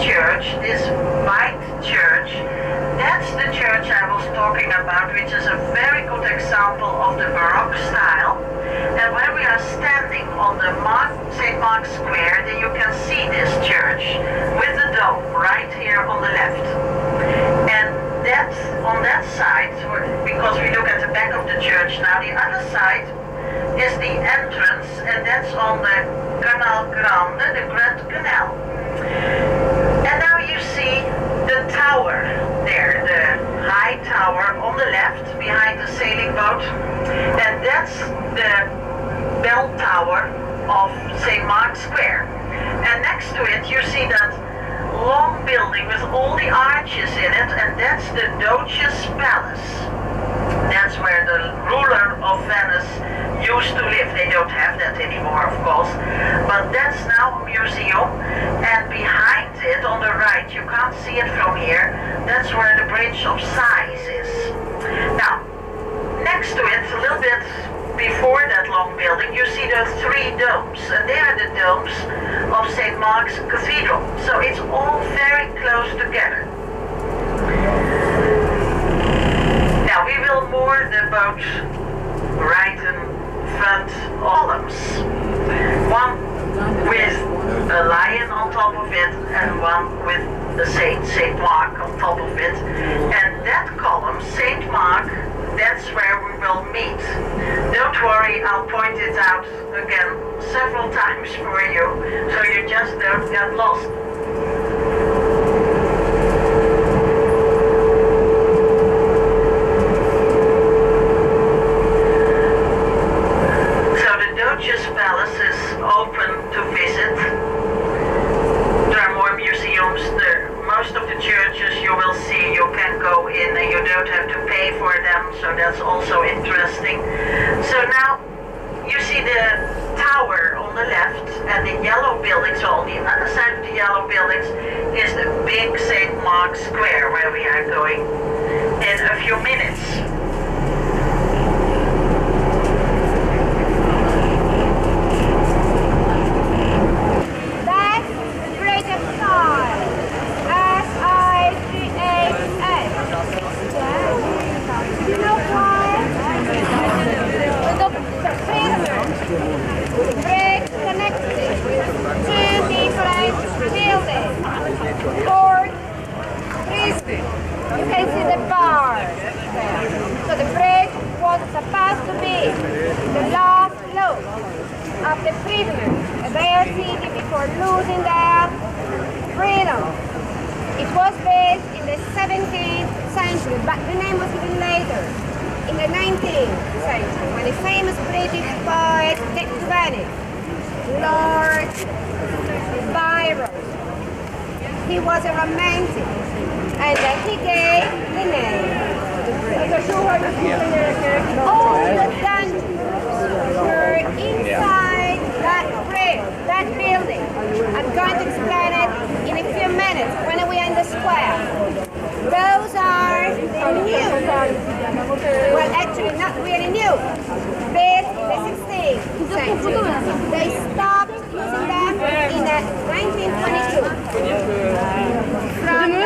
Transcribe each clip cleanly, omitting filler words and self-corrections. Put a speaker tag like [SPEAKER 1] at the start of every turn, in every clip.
[SPEAKER 1] church, this white church, that's the church I was talking about, which is a very good example of the Baroque style. And when we are standing on the St. Mark's Square, then you can see this church with the dome right here on the left. And that's on that side, because we look at the back of the church now, the other side is the entrance, and that's on the Canal Grande, the Grand Canal. And now you see the tower there, the high tower on the left behind the sailing boat, and that's the bell tower of St. Mark's Square. And next to it you see that long building with all the arches in it, and that's the Doge's Palace. That's where the ruler of Venice used to live. They don't have that anymore, of course, but that's now a museum. And behind it, on the right, you can't see it from here, that's where the Bridge of Sighs is. Now, next to it, a little bit before that long building, you see those three domes, and they are the domes of St. Mark's Cathedral. So it's all very close together. Now we will moor the boat right in front of columns. One with a lion on top of it, and one with the Saint Mark on top of it. And that column, Saint Mark, that's where we will meet. Don't worry, I'll point it out again several times for you, so you just don't get lost. So the Doge's Palace is open to visit. There are more museums there. Most of the churches you will see, you can go in and you don't have to pay for them, so that's also interesting. So now you see the tower on the left and the yellow buildings. So on the other side of the yellow buildings is the big St. Mark's Square, where we are going in a few minutes.
[SPEAKER 2] He was a romantic, and he gave the name. All the dungeons were inside that building. I'm going to explain it in a few minutes when we are in the square. Those are new. Well, actually not really new. Built in the 16th century. They stopped using them in 1922. From the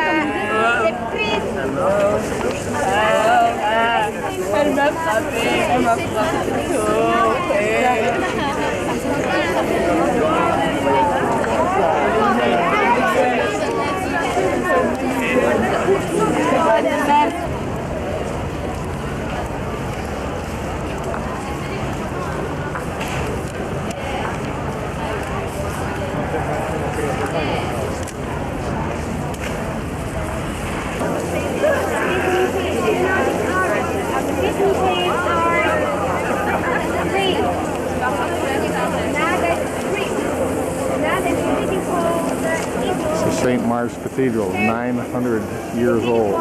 [SPEAKER 3] St. Mark's Cathedral, 900 years old.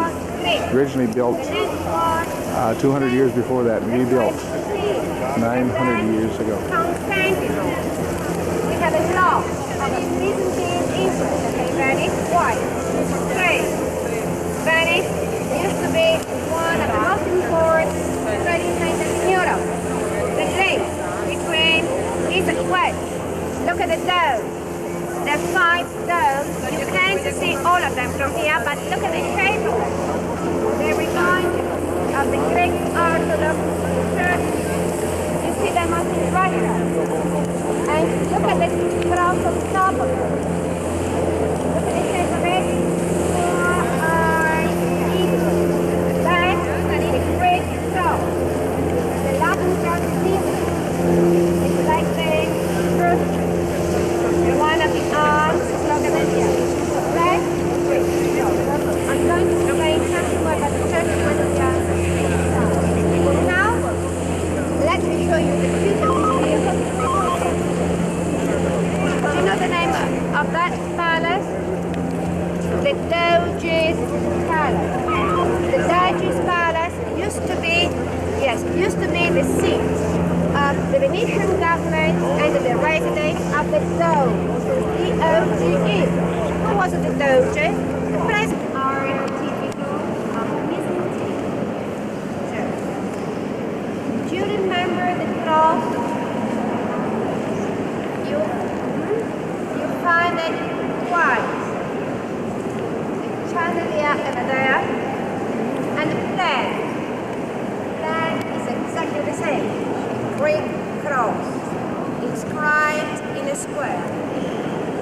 [SPEAKER 3] Originally built 200 years before that, and rebuilt 900 years ago.
[SPEAKER 2] We have a law of Byzantine interest, okay, Venice, white, straight. Venice used to be one of the most important trading centers in Europe. The link between east and west. Look at the dome. The the 5 domes. You can't see all of them from here, but look at the shape of them. They remind you of the Greek Orthodox Church. You see them up in Russia. And look at the cross on top of them. Look at the shape of it. That's the Greek cross. The Latin cross is different. It's like the first, one of the arms is longer than the other. Right? I'm going to explain something more about the church when we are inside. Now, let me show you the features here. Do you know the name of that palace? The Doge's Palace. The Doge's Palace used to be the seat of the Venetian government and the residence of the Doge. D-O-G-E. Who was the Doge? The president. Are typical of Byzantine church. Do you remember the cross? You find it twice. The chandelier over there, and the flag. Flag is exactly the same. Greek cross, inscribed in a square,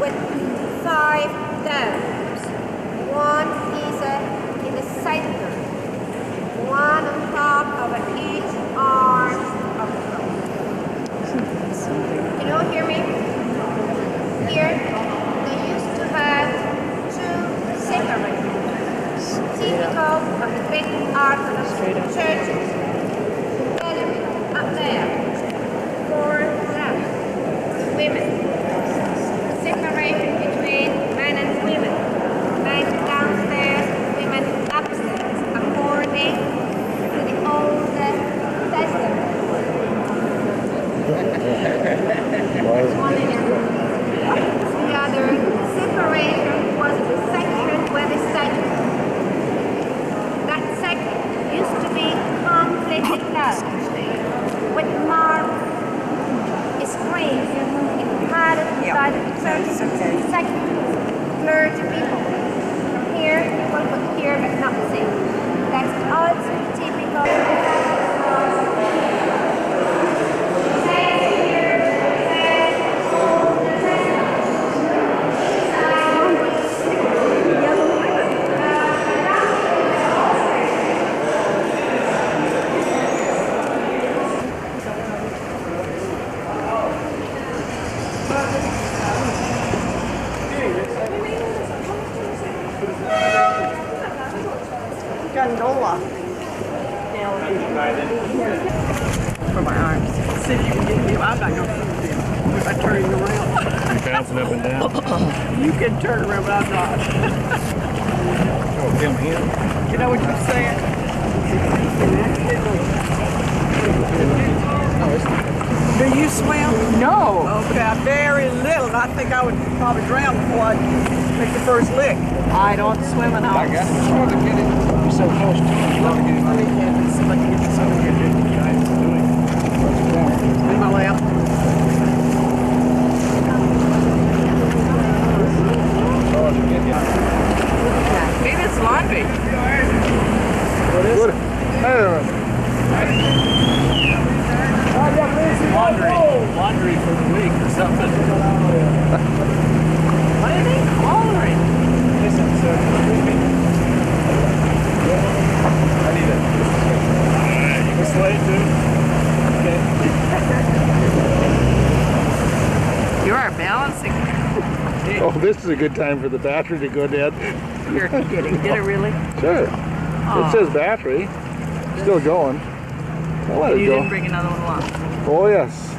[SPEAKER 2] with 5 domes. One is in the center, one on top of each arm of the cross. Can you all hear me? Here, they used to have 2 separate, typical of the Greek Orthodox churches. Up there, 4 ranks, women. Separation between men and women. Men downstairs, women upstairs, according to the Old Testament. The other separation was the section where the statue. That section used to be completely closed with marble screens inhabited by the church section. Clergy people. From here, people could hear but not see. That's also typical.
[SPEAKER 4] Gondola. For my arms. See if you can get me. I'm not going to do it if I turn you around.
[SPEAKER 3] You bouncing up and down?
[SPEAKER 4] You can turn around, but I'm not.
[SPEAKER 3] Oh, him here?
[SPEAKER 4] You know what you're saying? Do you swim? No. Okay, I'm very little. I think I would probably drown before I make the first lick. I don't swim at all.
[SPEAKER 3] I got it. Try to get it. You're so close to it. Try to get it.
[SPEAKER 4] See if I can get this over here. In my lap. Maybe it's laundry.
[SPEAKER 3] What is it?
[SPEAKER 5] Laundry for the week or something.
[SPEAKER 4] What are they calling?
[SPEAKER 5] Listen, so I need it. This way too. Okay.
[SPEAKER 4] You are balancing.
[SPEAKER 3] Oh, this is a good time for the battery to go dead.
[SPEAKER 4] You're kidding. Did it really?
[SPEAKER 3] Sure. It says battery. Still going. I'll let it
[SPEAKER 4] You
[SPEAKER 3] go.
[SPEAKER 4] didn't bring another one along.
[SPEAKER 3] Oh, yes.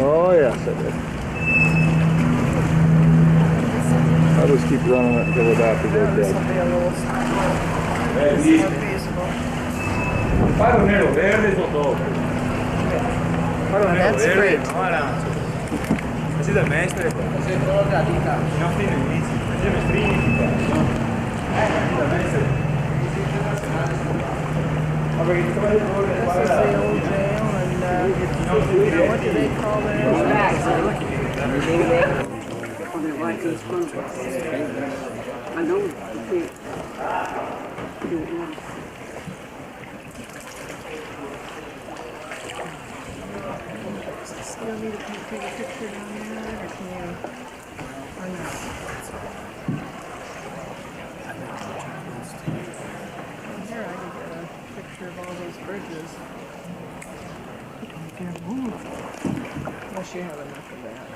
[SPEAKER 3] Oh, yes, I did. I'll just keep running it until the battery goes
[SPEAKER 4] This
[SPEAKER 3] dead.
[SPEAKER 4] will be a little more feasible.
[SPEAKER 5] Faro nero verde sotto. Faro nero
[SPEAKER 4] That's
[SPEAKER 5] verde,
[SPEAKER 4] great.
[SPEAKER 5] no arancio. Così da mestre. Non fine inizi. Facciamo stringhi. Da mestre.
[SPEAKER 4] This is the old jail, and what do they call that? I know. Still need to take a picture down there, or can you? Or no? Here I can get a picture of all those bridges. You don't dare move. Unless you have enough of that.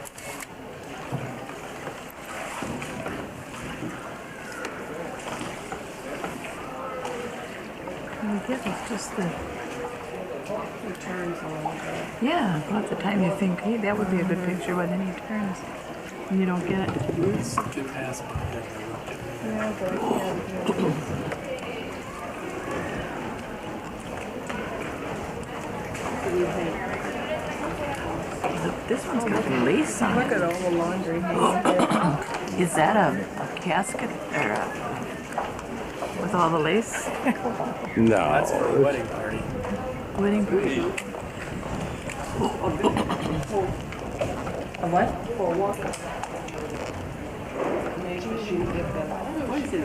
[SPEAKER 4] I guess it's just the turns a little bit. Yeah, lots of time you think, hey, that would be a good picture, but then he turns and you don't get it. Yeah, but I can't. This one's got lace on it. Look at all the laundry hanging there. Is that a casket or with all the lace?
[SPEAKER 3] No.
[SPEAKER 5] That's for a wedding party.
[SPEAKER 4] Wedding party. A what? For a walk. Maybe she would get that. What is it?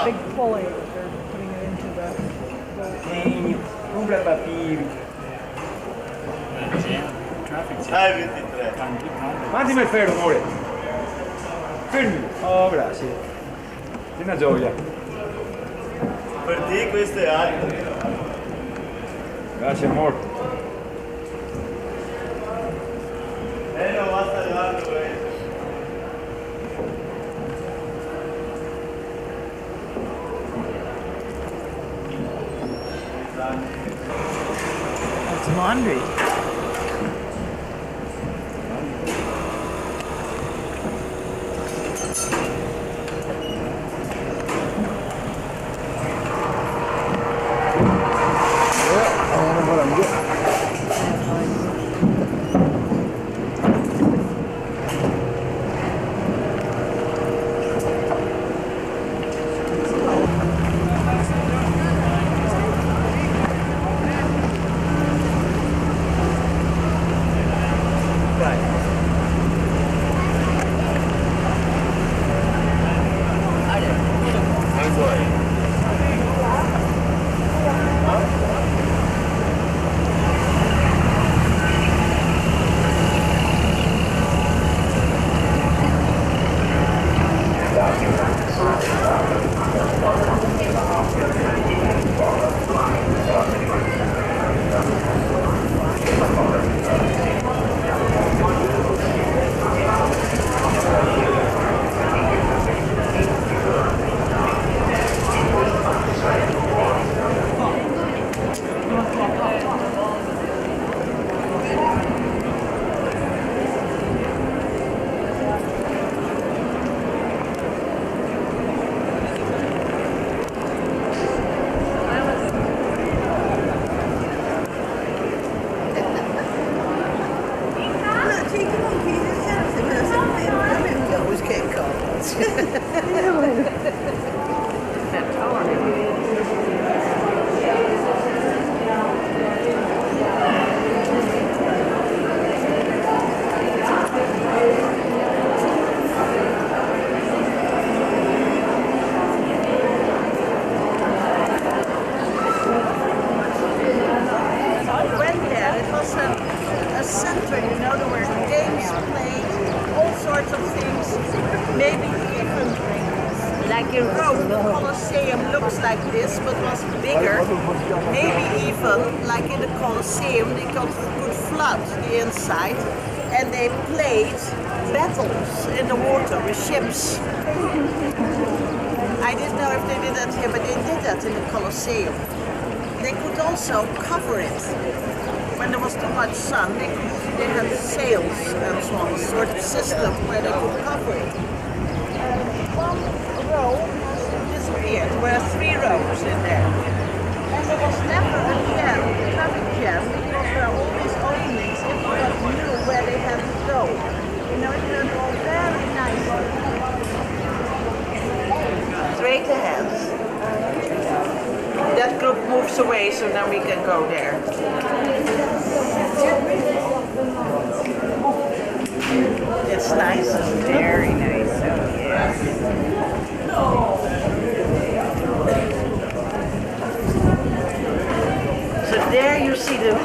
[SPEAKER 4] Big pulley that they're putting it into the
[SPEAKER 5] Compra papiri. Quanti mi fermo, amore? Fermi. Oh, grazie. È una gioia.
[SPEAKER 6] Per te questo è alto.
[SPEAKER 5] Grazie, amore.
[SPEAKER 6] Non basta arrivando questo.
[SPEAKER 4] It's laundry. like this, but was bigger. Maybe even, like in the Colosseum, they could flood the inside, and they played battles in the water with ships. I didn't know if they did that here, but they did that in the Colosseum. They could also cover it. When there was too much sun, they had sails and so on, a sort of system where they could cover it. One row disappeared. There were 3 rows in there. And there was never a jam, traffic jam, because there are all these openings. Everyone knew where they had to go. You know, it turned all very nice. Straight ahead. That group moves away, so now we can go there. It's nice. Very nice. Oh, yeah. So there you see the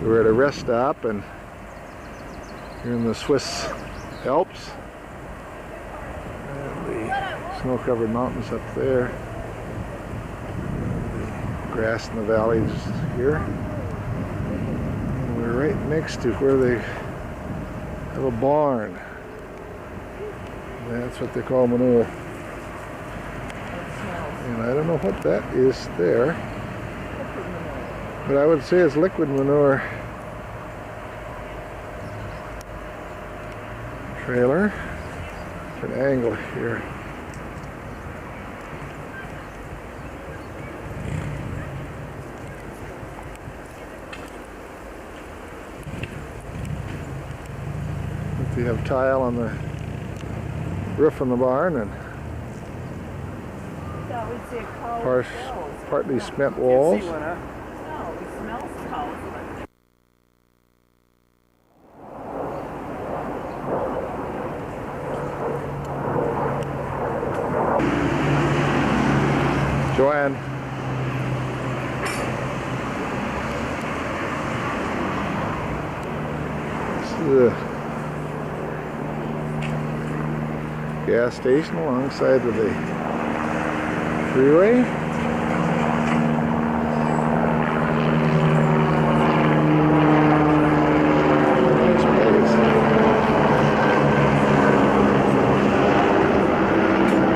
[SPEAKER 3] We're at a rest stop and here in the Swiss Alps. And the snow-covered mountains up there. The grass in the valleys here. And we're right next to where they have a barn. That's what they call manure. And I don't know what that is there, but I would say it's liquid manure. Trailer. It's an angle here. They have tile on the roof of the barn and partly cement walls. Joanne. This is a gas station alongside of the freeway. Nice place.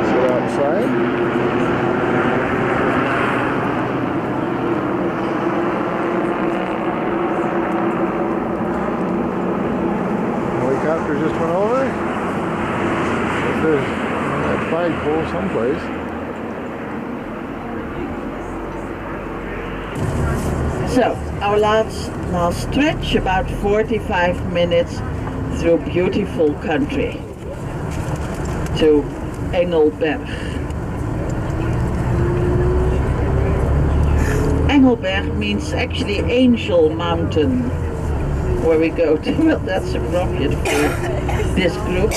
[SPEAKER 3] Sit outside. Helicopter just went over. There's that flagpole someplace.
[SPEAKER 4] So, our last stretch, about 45 minutes through beautiful country to Engelberg. Engelberg means actually Angel Mountain, where we go to. Well, that's appropriate for this group.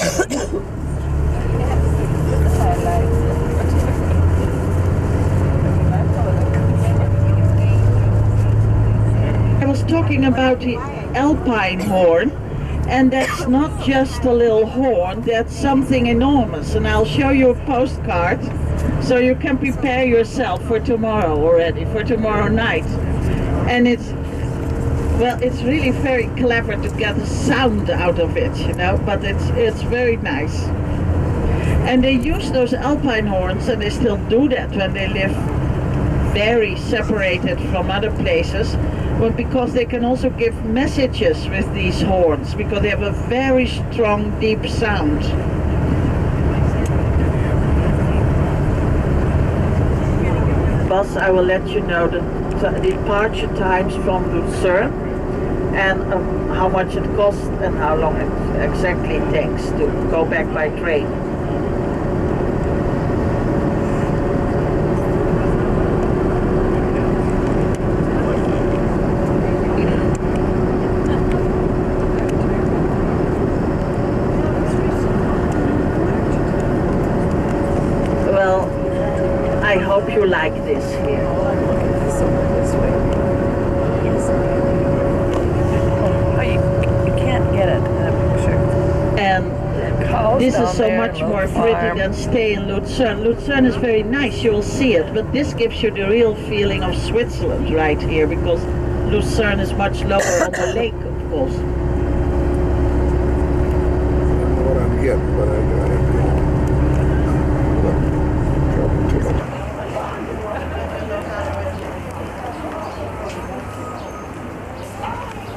[SPEAKER 4] I was talking about the alpine horn, and that's not just a little horn, that's something enormous, and I'll show you a postcard so you can prepare yourself for tomorrow already, for tomorrow night. And it's really very clever to get the sound out of it, you know, but it's very nice. And they use those alpine horns, and they still do that when they live very separated from other places, but because they can also give messages with these horns, because they have a very strong, deep sound. Bus, I will let you know the departure times from Lucerne and how much it costs and how long it exactly takes to go back by train. you like this here.
[SPEAKER 7] Oh, you can't get it in a picture.
[SPEAKER 4] And this is so much more pretty than stay in Lucerne. Lucerne is very nice, you will see it, but this gives you the real feeling of Switzerland right here, because Lucerne is much lower on the lake, of course.
[SPEAKER 3] I don't know what I'm getting, but I got it.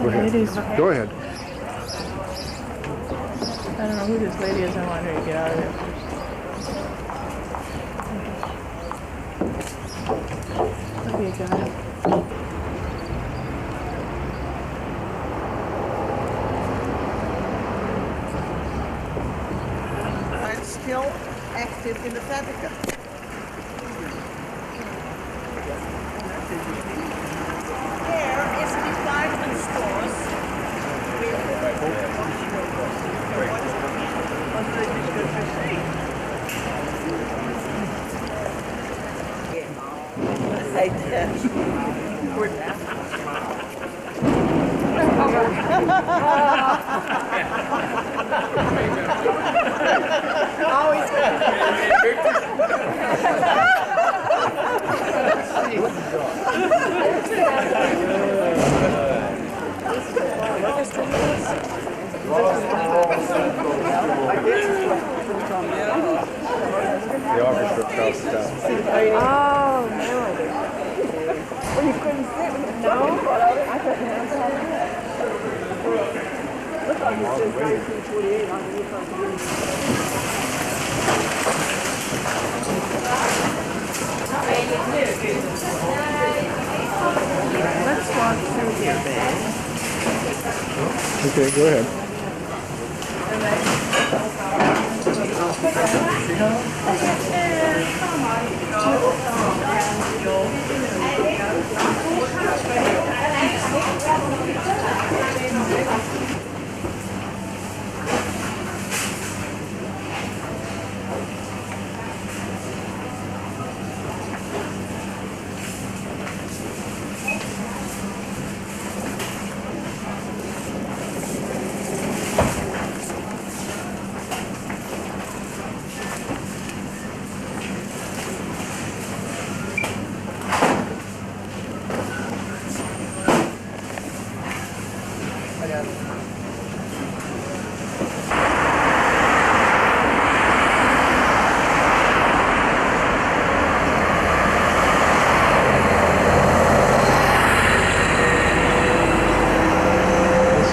[SPEAKER 3] Go ahead. Go ahead.
[SPEAKER 7] I don't know who this lady is. I want her to get out of there. Okay, guys.
[SPEAKER 4] I'm still active in the Vatican. There is department stores.
[SPEAKER 3] The orchestra across the top.
[SPEAKER 7] Oh, no. Well, you couldn't sit with it. No? I couldn't answer that. Look like it says 1948 on the Let's walk through here, babe.
[SPEAKER 3] Okay, go ahead.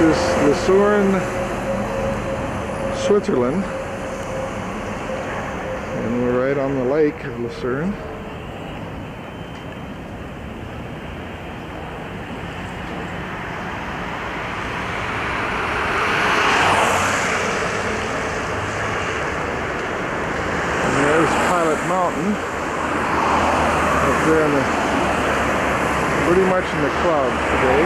[SPEAKER 3] This is Lucerne, Switzerland, and we're right on the lake of Lucerne. And there's Pilot Mountain up there in the, pretty much in the clouds today.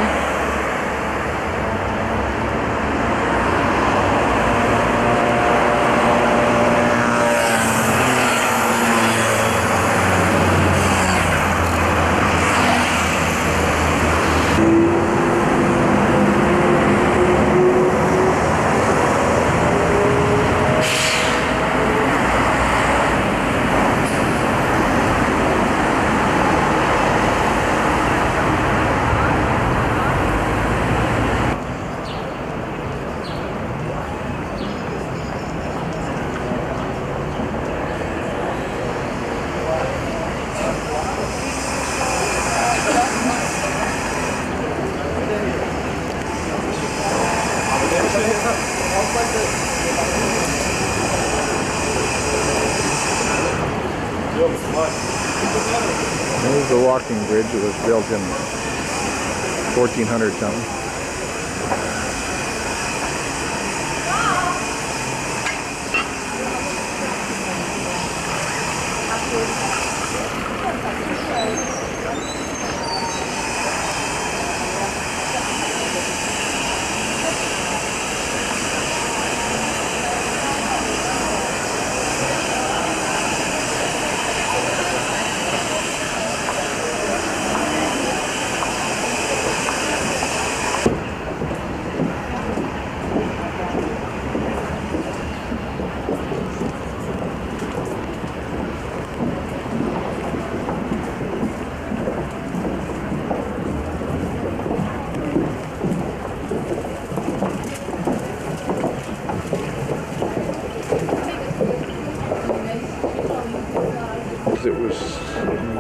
[SPEAKER 3] There's the walking bridge that was built in 1400 something.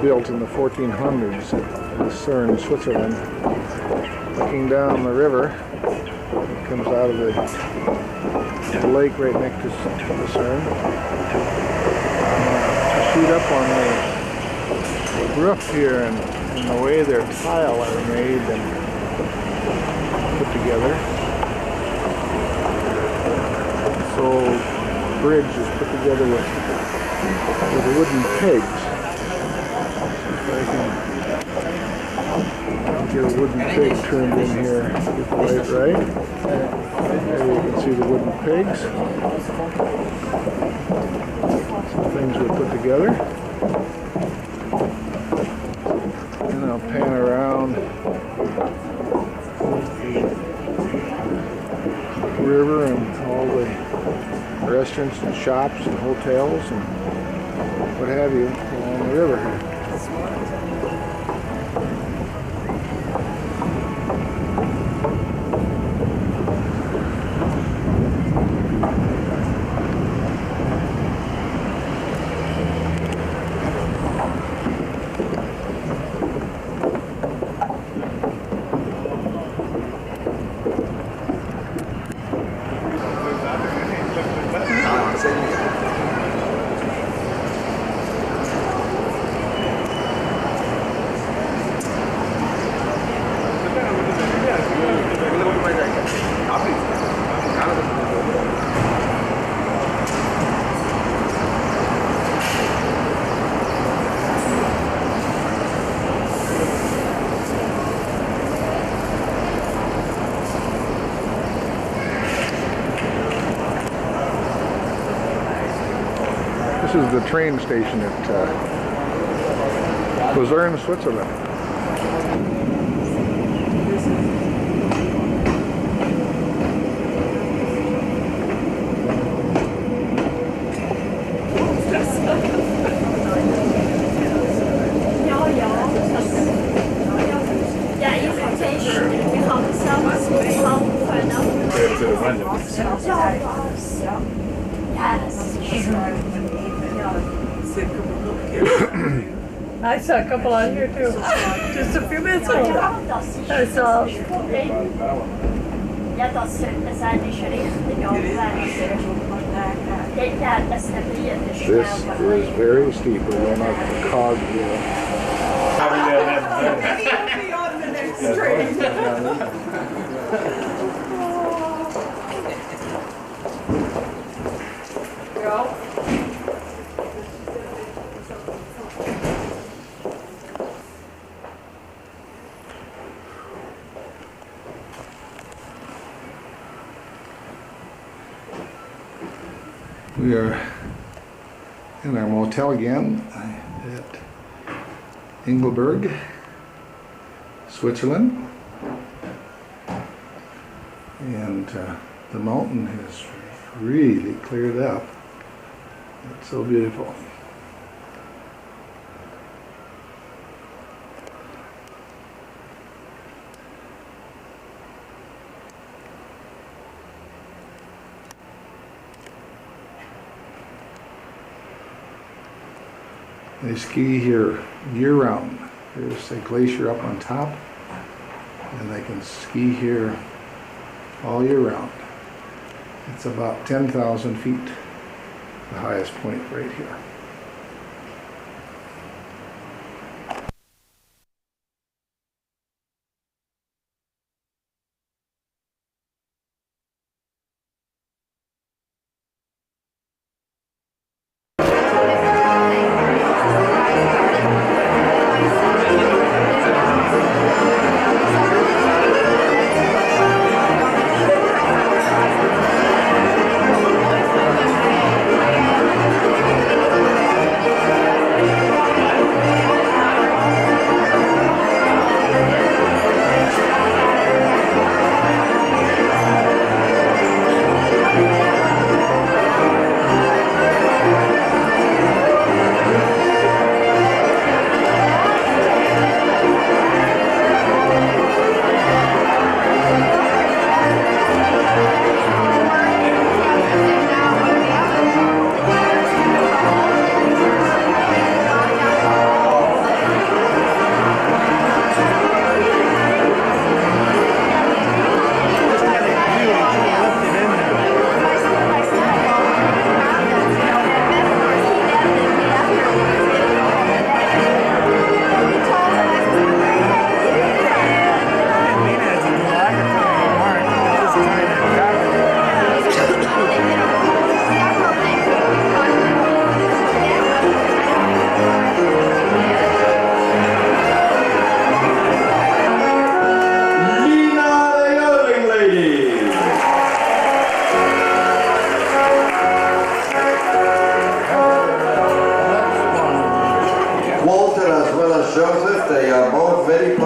[SPEAKER 3] built in the 1400s in Lucerne, Switzerland. Looking down the river, it comes out of the lake right next to Lucerne. Shoot up on the roof here, and the way their tile are made and put together. So the bridge is put together with wooden pegs. If I can get a wooden peg turned in here, get the light right. There you can see the wooden pegs. Some things were put together. And I'll pan around the river and all the restaurants and shops and hotels and what have you along the river here. This is the train station at Lucerne, Switzerland.
[SPEAKER 7] I saw a couple on here too, just a few minutes ago. I saw.
[SPEAKER 3] This is very steep. We're going up the cog here. We are in our motel again at Engelberg, Switzerland, and the mountain has really cleared up. It's so beautiful. They ski here year-round. There's a glacier up on top, and they can ski here all year round. It's about 10,000 feet, the highest point right here.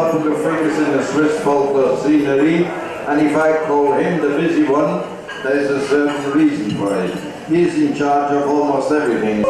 [SPEAKER 8] often do figures in the Swiss folklore scenery, and if I call him the busy one, there's a certain reason for it. He's in charge of almost everything.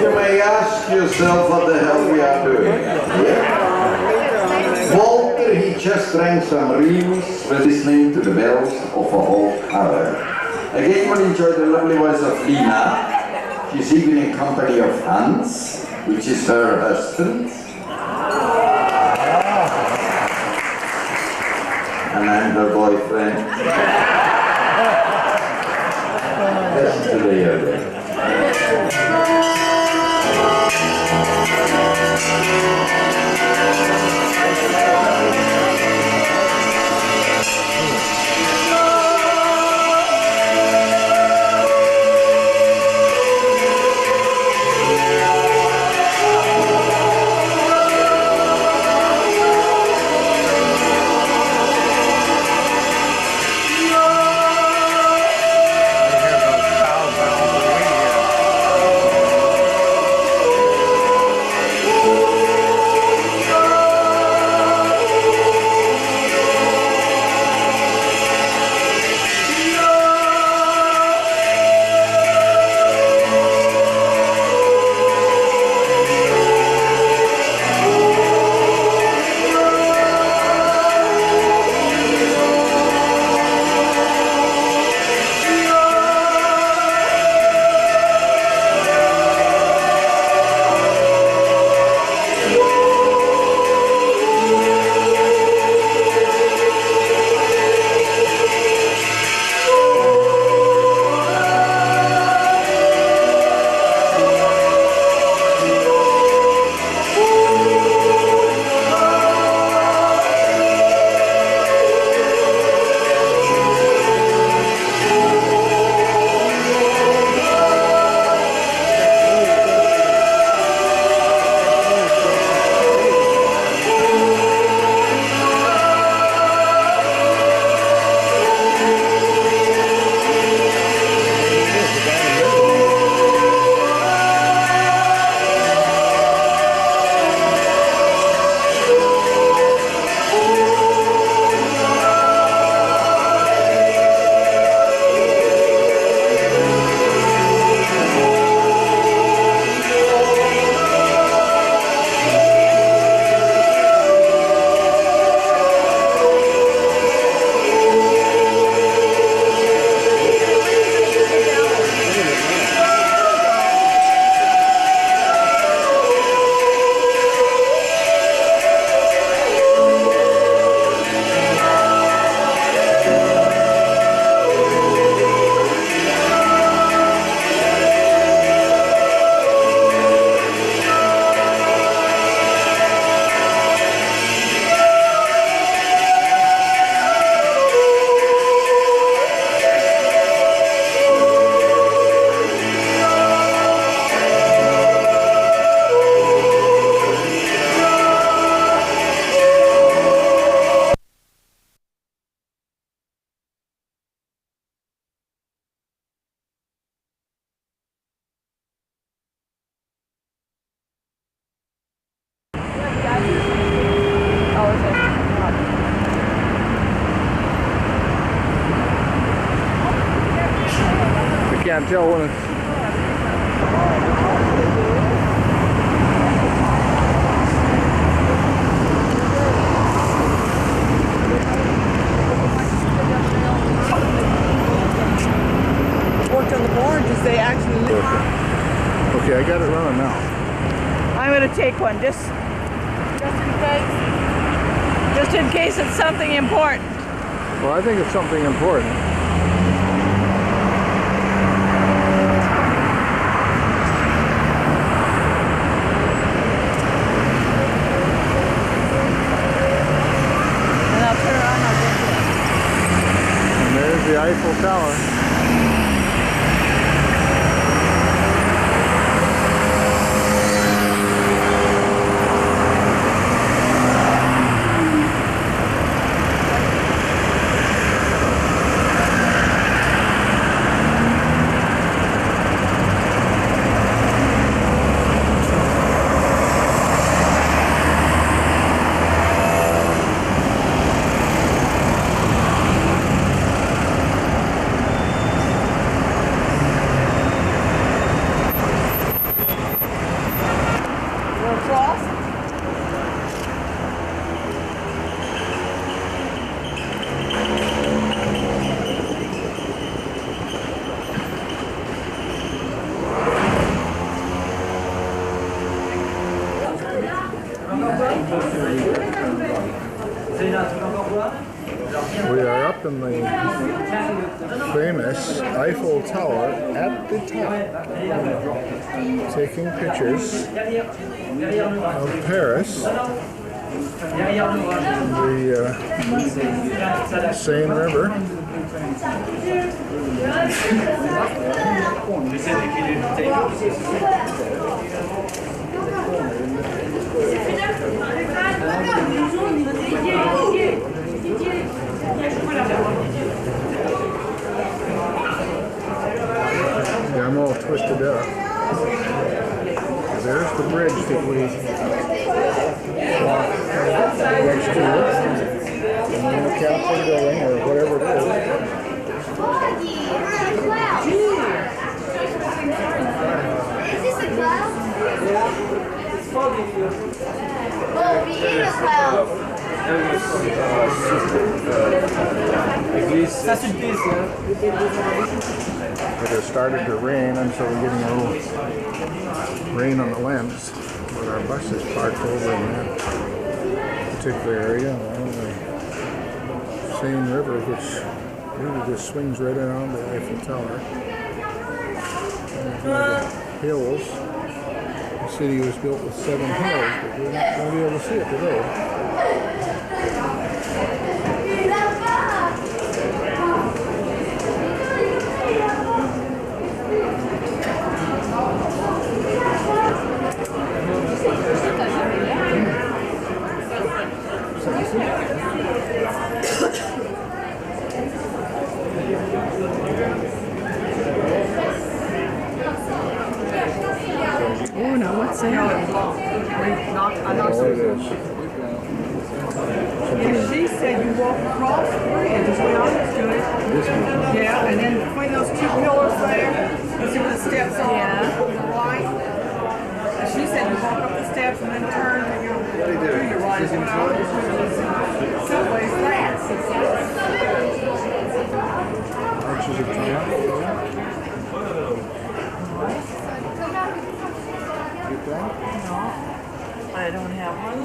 [SPEAKER 8] You may ask yourself what the hell we are doing. Yeah? Walter, he just drank some reels listening to the bells of a whole hour. Again, we'll enjoy the lovely voice of Lina. She's even in company of Hans, which is her husband. And I'm her boyfriend. Listen to the other.
[SPEAKER 3] can't tell when it's...
[SPEAKER 7] Worked on the barn because they actually live.
[SPEAKER 3] Okay, I got it running now.
[SPEAKER 7] I'm going to take one just in case it's something important.
[SPEAKER 3] Well, I think it's something important.
[SPEAKER 7] And I'll turn around and I'll get to it.
[SPEAKER 3] And there's the Eiffel Tower. We are up in the famous Eiffel Tower at the top, taking pictures of Paris and the Seine River. Yeah, I'm all twisted up. There's the bridge that we walked next to it. And then the Capitol building, or whatever it is.
[SPEAKER 2] Is this a cloud? Oh, we eat a cloud.
[SPEAKER 3] It has started to rain, and so we're getting a little rain on the lens. But our bus is parked over in that particular area along the Seine River, which really just swings right around the Eiffel Tower. And the hills. The city was built with 7 hills, but we're not going to be able to see it today.
[SPEAKER 7] Oh no, what's that?
[SPEAKER 3] Oh, it is.
[SPEAKER 7] She said you walk across the bridge, is the way I understood it. Yeah, and then between those 2 pillars there, you see where the steps are on the right. And she said you walk up the steps and then turn to your right. Subway's that.
[SPEAKER 3] Arches of Triumph. Get that?
[SPEAKER 7] I don't have one.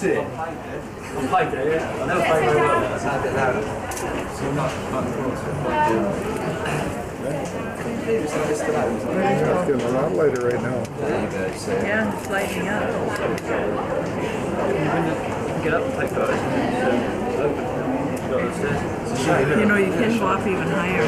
[SPEAKER 3] It's getting a lot lighter right now.
[SPEAKER 7] Yeah, it's lighting up.
[SPEAKER 5] Get up and take photos.
[SPEAKER 7] You know, you can go up even higher.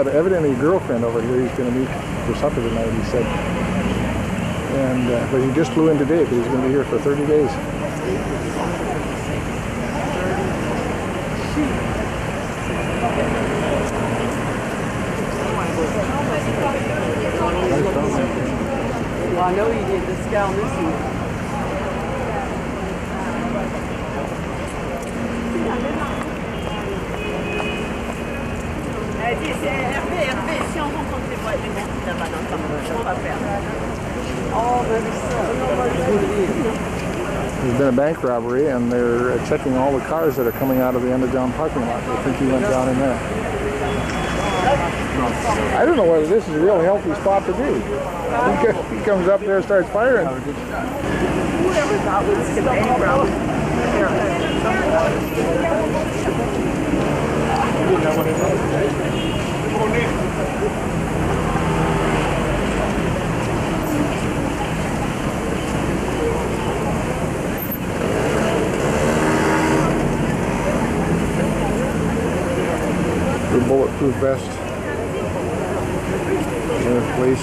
[SPEAKER 3] got evidently a girlfriend over here he's going to meet for supper tonight, he said. And but he just flew in today, but he's going to be here for 30 days.
[SPEAKER 7] Well, I know you did. This gal missing it.
[SPEAKER 3] There's been a bank robbery, and they're checking all the cars that are coming out of the underground parking lot. I think he went down in there. I don't know whether this is a real healthy spot to be. He comes up there and starts firing.
[SPEAKER 7] Whoever thought we was going to be around.
[SPEAKER 3] The bulletproof vest. Please.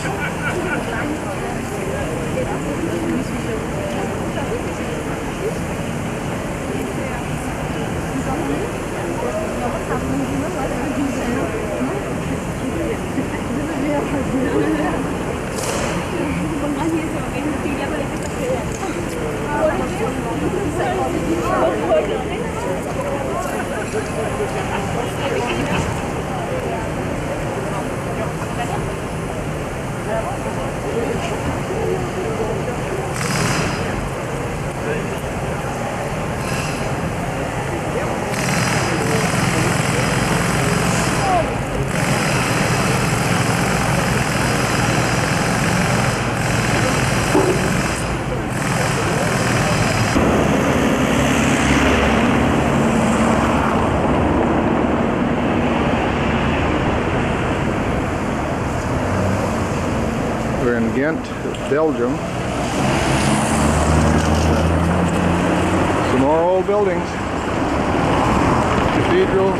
[SPEAKER 3] We're in Ghent, Belgium. Some more old buildings, cathedrals.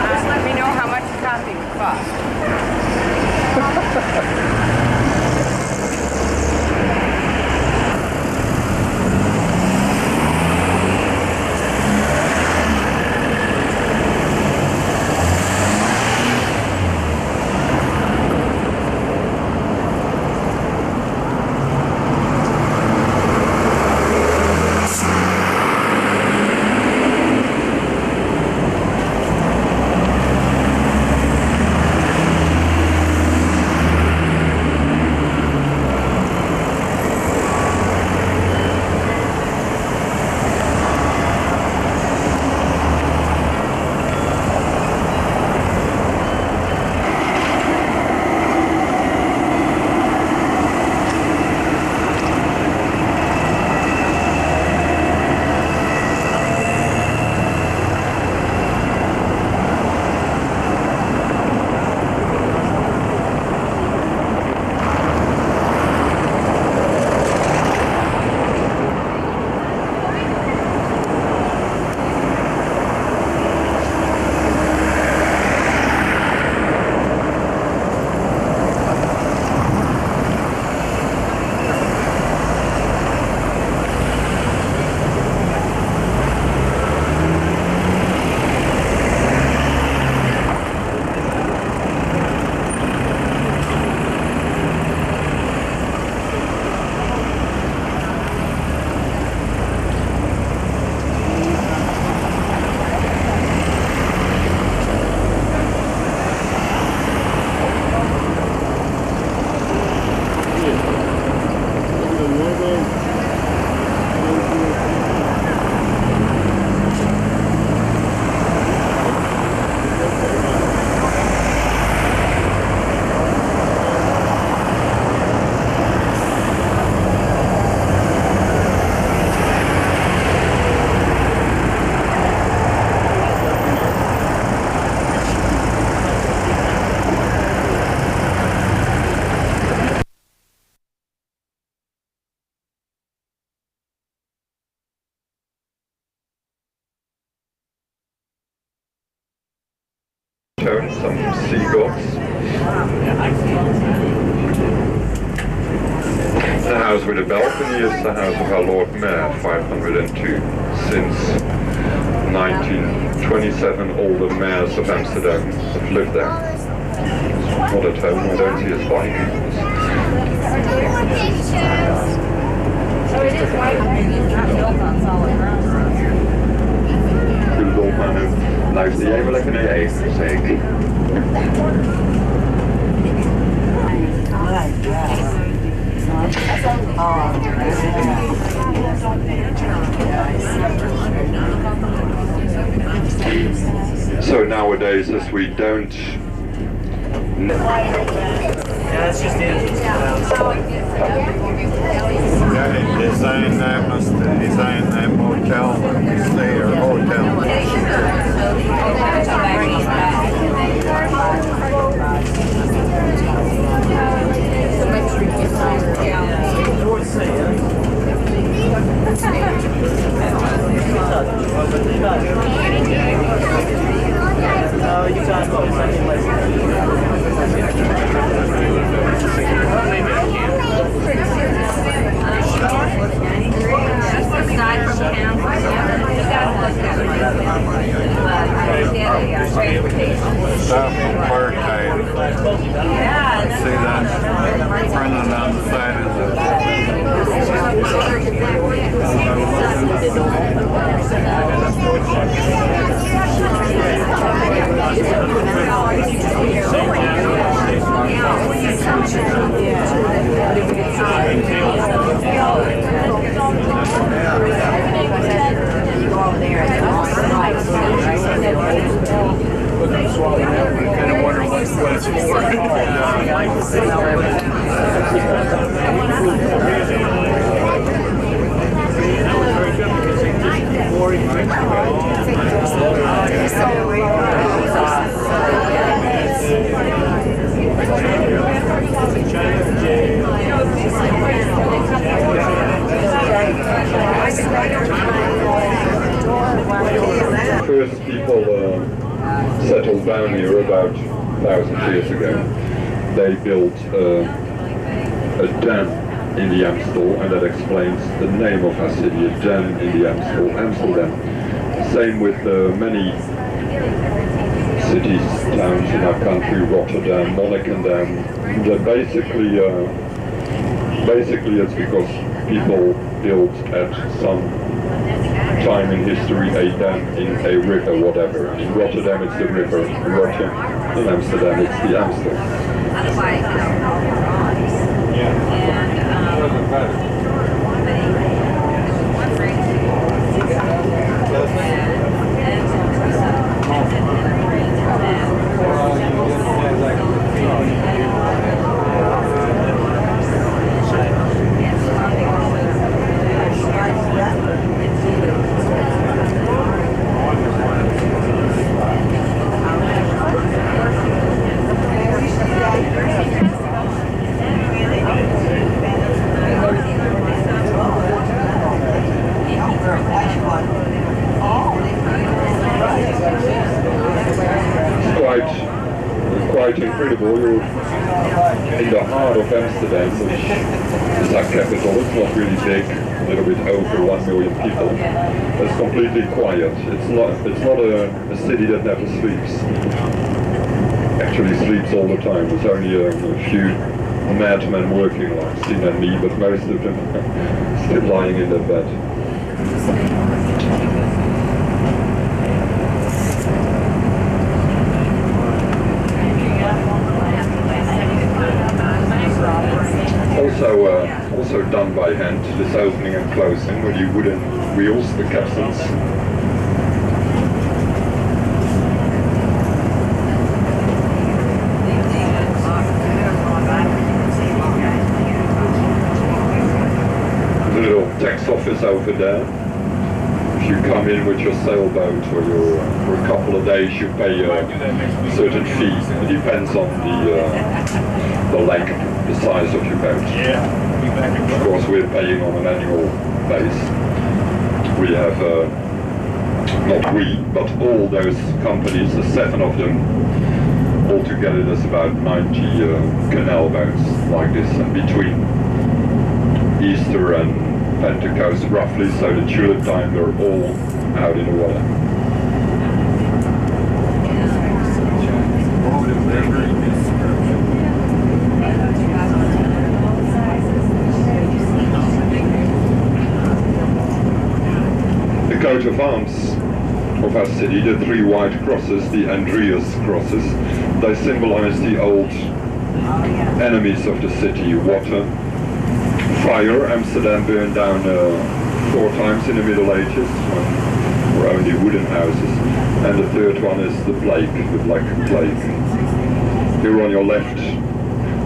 [SPEAKER 7] Just let me know how much a copy would cost.
[SPEAKER 9] sea gods. The house with a balcony is the house of our Lord Mayor, 502. Since 1927, all the mayors of Amsterdam have lived there. Not at home, I don't see his bike. Goed opmanen. Luister jij even lekker naar je eten, zeker? So nowadays, as we don't...
[SPEAKER 6] Yeah, it's just the design must design a motel and stay or hotel.
[SPEAKER 2] Aside from campus,
[SPEAKER 6] Stop and park time. See that printed on the side of kind of wonder what it's
[SPEAKER 9] First people settled down here about 1,000 years ago. They built a dam in the Amstel, and that explains the name of our city, a dam in the Amstel, Amsterdam. Same with many cities, towns in our country, Rotterdam, Monnikendam. They're basically it's because people built at some time in history a dam in a river, whatever. In Rotterdam it's the river, Rotterdam. In Amsterdam it's the Amstel. Quite incredible. You're in the heart of Amsterdam, which is our capital. It's not really big, a little bit over 1 million people. It's completely quiet. It's not a city that never sleeps. Actually sleeps all the time. There's only a few madmen working, like Sin and me, but most of them are still lying in their bed. Also done by hand, this opening and closing with the wooden wheels, the capstans. There's a little tax office over there. If you come in with your sailboat or for a couple of days, you pay a certain fee. It depends on the length, the size of your boat. Of course, we're paying on an annual base. We have, not we, but all those companies, the 7 of them, altogether there's about 90 canal boats like this, and between Easter and Pentecost roughly, so the tulip time they're all out in the water. The coat of arms of our city, the three white crosses, the Andreas crosses, they symbolize the old enemies of the city: water, fire. Amsterdam burned down 4 times in the Middle Ages when there were only wooden houses. And the third one is the plague, the Black Plague. Here on your left,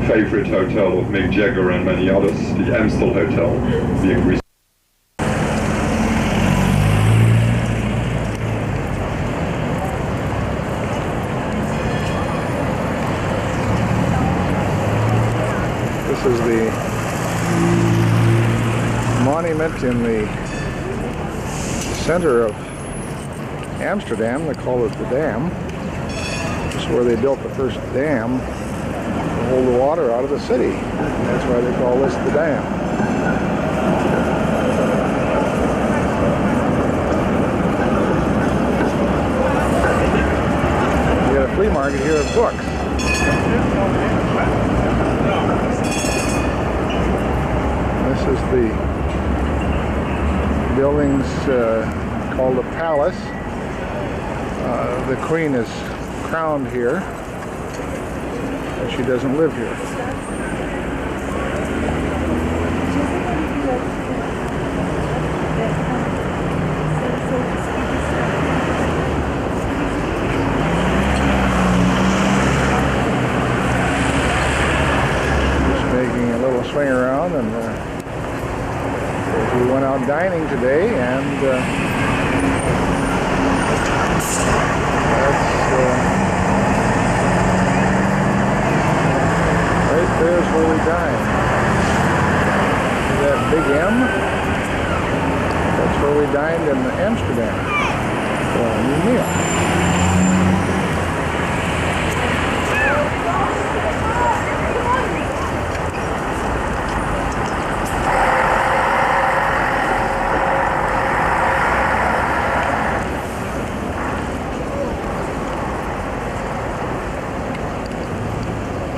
[SPEAKER 9] favorite hotel of Mick Jagger and many others, the Amstel Hotel, being
[SPEAKER 3] This is the monument in the center of Amsterdam. They call it the Dam. This is where they built the first dam to hold the water out of the city. And that's why they call this the Dam. You got a flea market here of books. This is the buildings called the Palace. The Queen is crowned here, but she doesn't live here. Just making a little swing around, and we went out dining today, and right there's where we dine. See that big M? That's where we dined in Amsterdam for a new meal.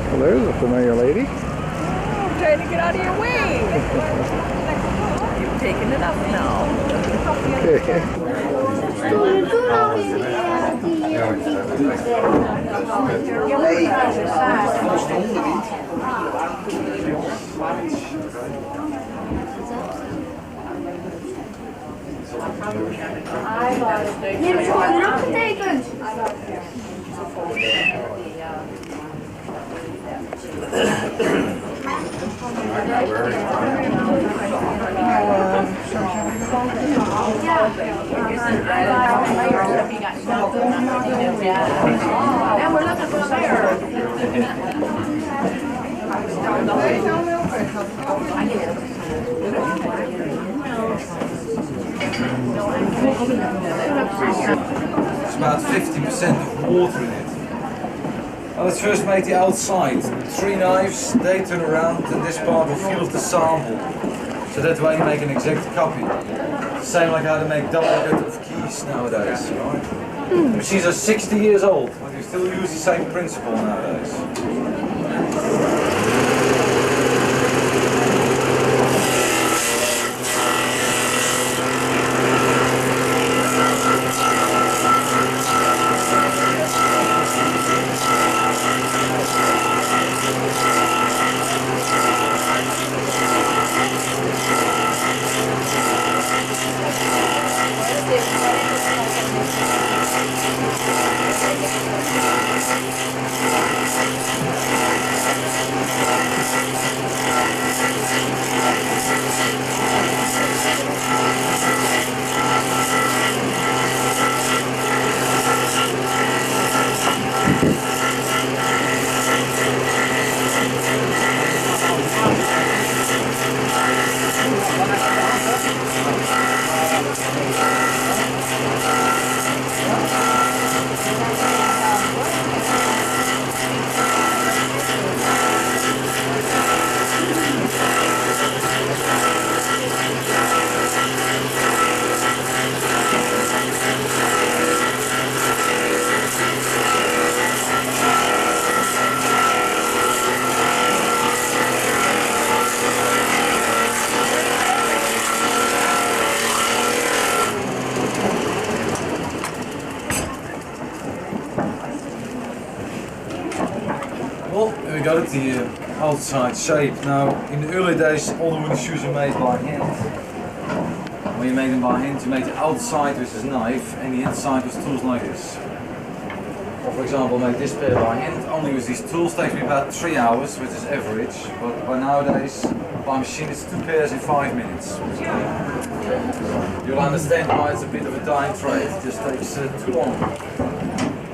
[SPEAKER 3] Well, there's a familiar lady.
[SPEAKER 7] I'm trying to get out of your way. You've taken it up now.
[SPEAKER 3] Okay.
[SPEAKER 2] Je hebt gewoon erop getekend.
[SPEAKER 7] And we're looking for there.
[SPEAKER 10] It's about 50% of water in it. Well, let's first make the outside. 3 knives, they turn around, and this part will feel the sample. So that way you make an exact copy. Same like how to make duplicate of keys nowadays. Right? The machines are 60 years old, but we still use the same principle nowadays. got it, the outside shape. Now, in the early days, all the wooden shoes were made by hand. When you made them by hand, you made the outside with this knife and the inside with tools like this. Or for example, make this pair by hand, only with these tools takes me about 3 hours, which is average. But by nowadays, by machine, it's 2 pairs in 5 minutes. You'll understand why it's a bit of a dying trade, it just takes too long.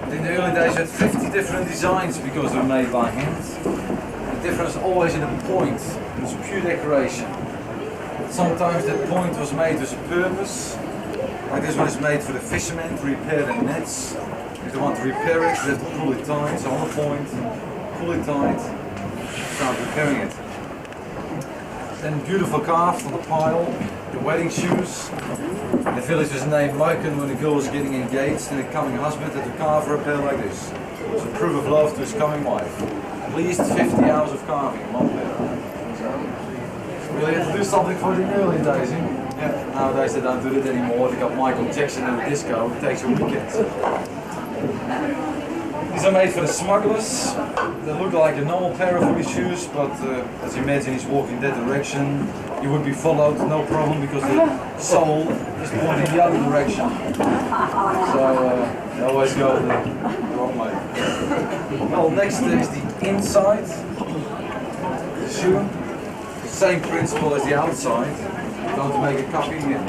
[SPEAKER 10] But in the early days, you had 50 different designs because they were made by hand. The difference always in the point, it was pure decoration. Sometimes that point was made with a purpose, like this one is made for the fishermen to repair their nets. If they want to repair it, they have to pull it tight, so on the point, pull it tight, start repairing it. Then beautiful carved on the pile, the wedding shoes. The village was named Michael when the girl was getting engaged and the coming husband had to carve her a pair like this. It's a proof of love to his coming wife. At least 50 hours of carving, one pair. Really had to do something for the early days, eh? Yeah. Nowadays they don't do it anymore. They got Michael Jackson in the disco, it takes a weekend. These are made for the smugglers. They look like a normal pair of wooden shoes, but as you imagine he's walking that direction, you would be followed, no problem, because the sole is pointing the other direction. So they always go the wrong way. Well, next is the inside, the shoe. The same principle as the outside. I'm going to make a copy again.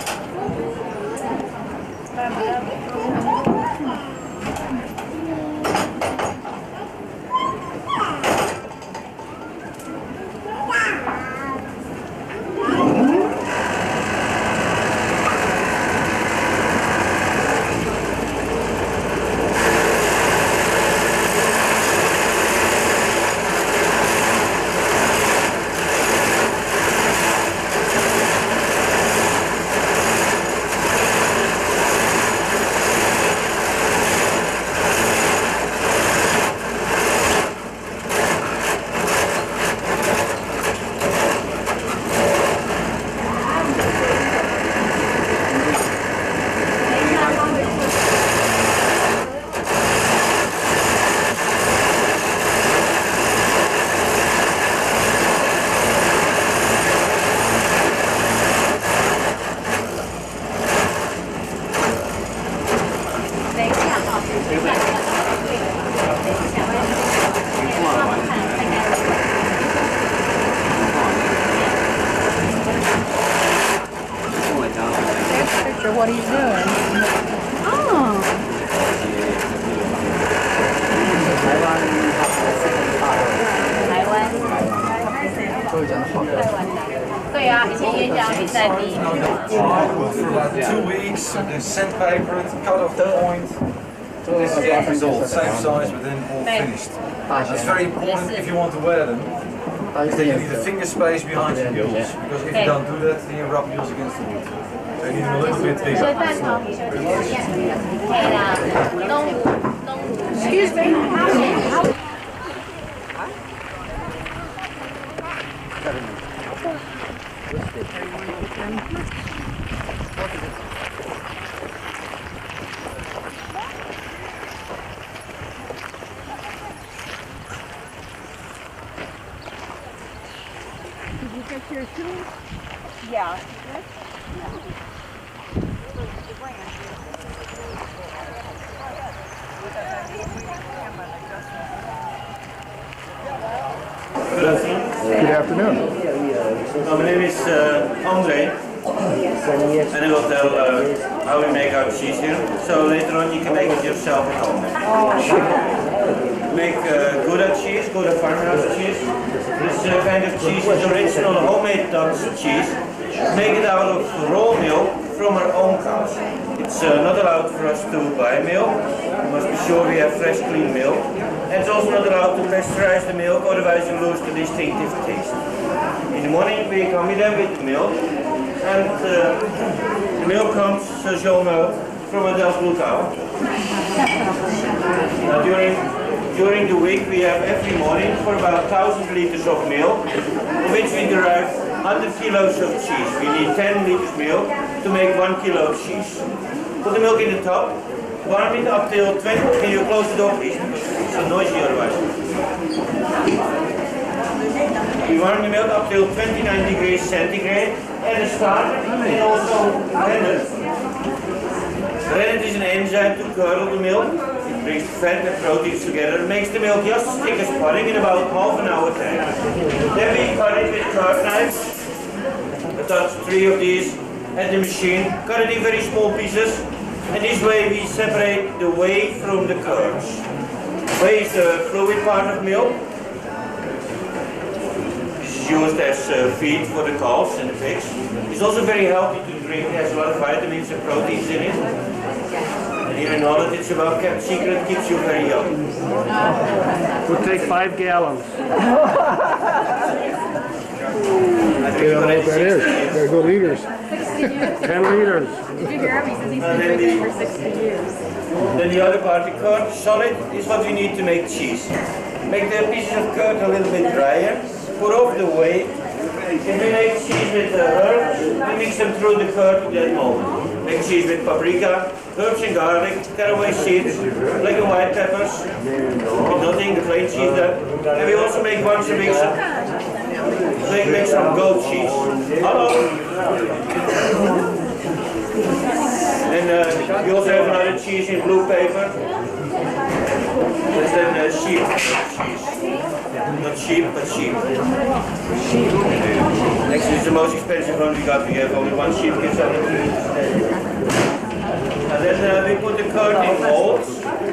[SPEAKER 11] What are you doing? Oh.
[SPEAKER 10] For about 2 weeks, then sandpaper it, cut off the point. This is the end result, same size but then all finished. That's very important if you want to wear them, is that you need a finger space behind your heels, because if you don't do that, then you rub your heels against the wood. So you need them a little bit bigger.
[SPEAKER 2] Excuse me.
[SPEAKER 11] Did you get your tools?
[SPEAKER 2] Yeah.
[SPEAKER 12] Good afternoon.
[SPEAKER 3] Good afternoon.
[SPEAKER 12] My name is Andre, and I will tell how we make our cheese here. So later on you can make it yourself at home. Make Gouda cheese, Gouda farmhouse cheese. This kind of cheese is original homemade Dutch cheese. Make it out of raw milk from our own cows. It's not allowed for us to buy milk. We must be sure we have fresh, clean milk. And it's also not allowed to pasteurize the milk, otherwise you lose the distinctive taste. In the morning we come in them with the milk, and the milk comes, as you all know, from a Delft blue cow. Now during the week we have every morning for about 1,000 liters of milk, from which we derive 100 kilos of cheese. We need 10 liters milk to make 1 kilo of cheese. Put the milk in the top, warm it up till 20. Can you close the door please? Because it's so noisy otherwise. We warm the milk up till 29 degrees centigrade at the start and also rennet. Rennet is an enzyme to curdle the milk. It brings fat and proteins together and makes the milk just as thick as pudding in about half an hour time. Then we cut it with curd knives. I touch 3 of these at the machine, cut it in very small pieces, and this way we separate the whey from the curds. Whey is the fluid part of milk. This is used as feed for the calves and the pigs. It's also very healthy to drink. It has a lot of vitamins and proteins in it. And here in Holland it's about kept secret, keeps you very young.
[SPEAKER 5] We'll take 5 gallons.
[SPEAKER 3] I don't know what that is. They're good liters.
[SPEAKER 5] 10 liters.
[SPEAKER 11] Did you hear him? He says he's been drinking for 60 years.
[SPEAKER 12] Then the other part, the curd solid, is what we need to make cheese. Make the pieces of curd a little bit drier, pour off the whey. If we make cheese with herbs, we mix them through the curd at that moment. Make cheese with paprika, herbs and garlic, caraway seeds, black and white peppers, with nothing, the plain cheese there. And we also make once a mix some goat cheese. Hello! And we also have another cheese in blue paper. That's then sheep cheese. Not sheep, but sheep. Actually, it's the most expensive one we got. We have only 1 sheep gives out of and then we put the curd in molds.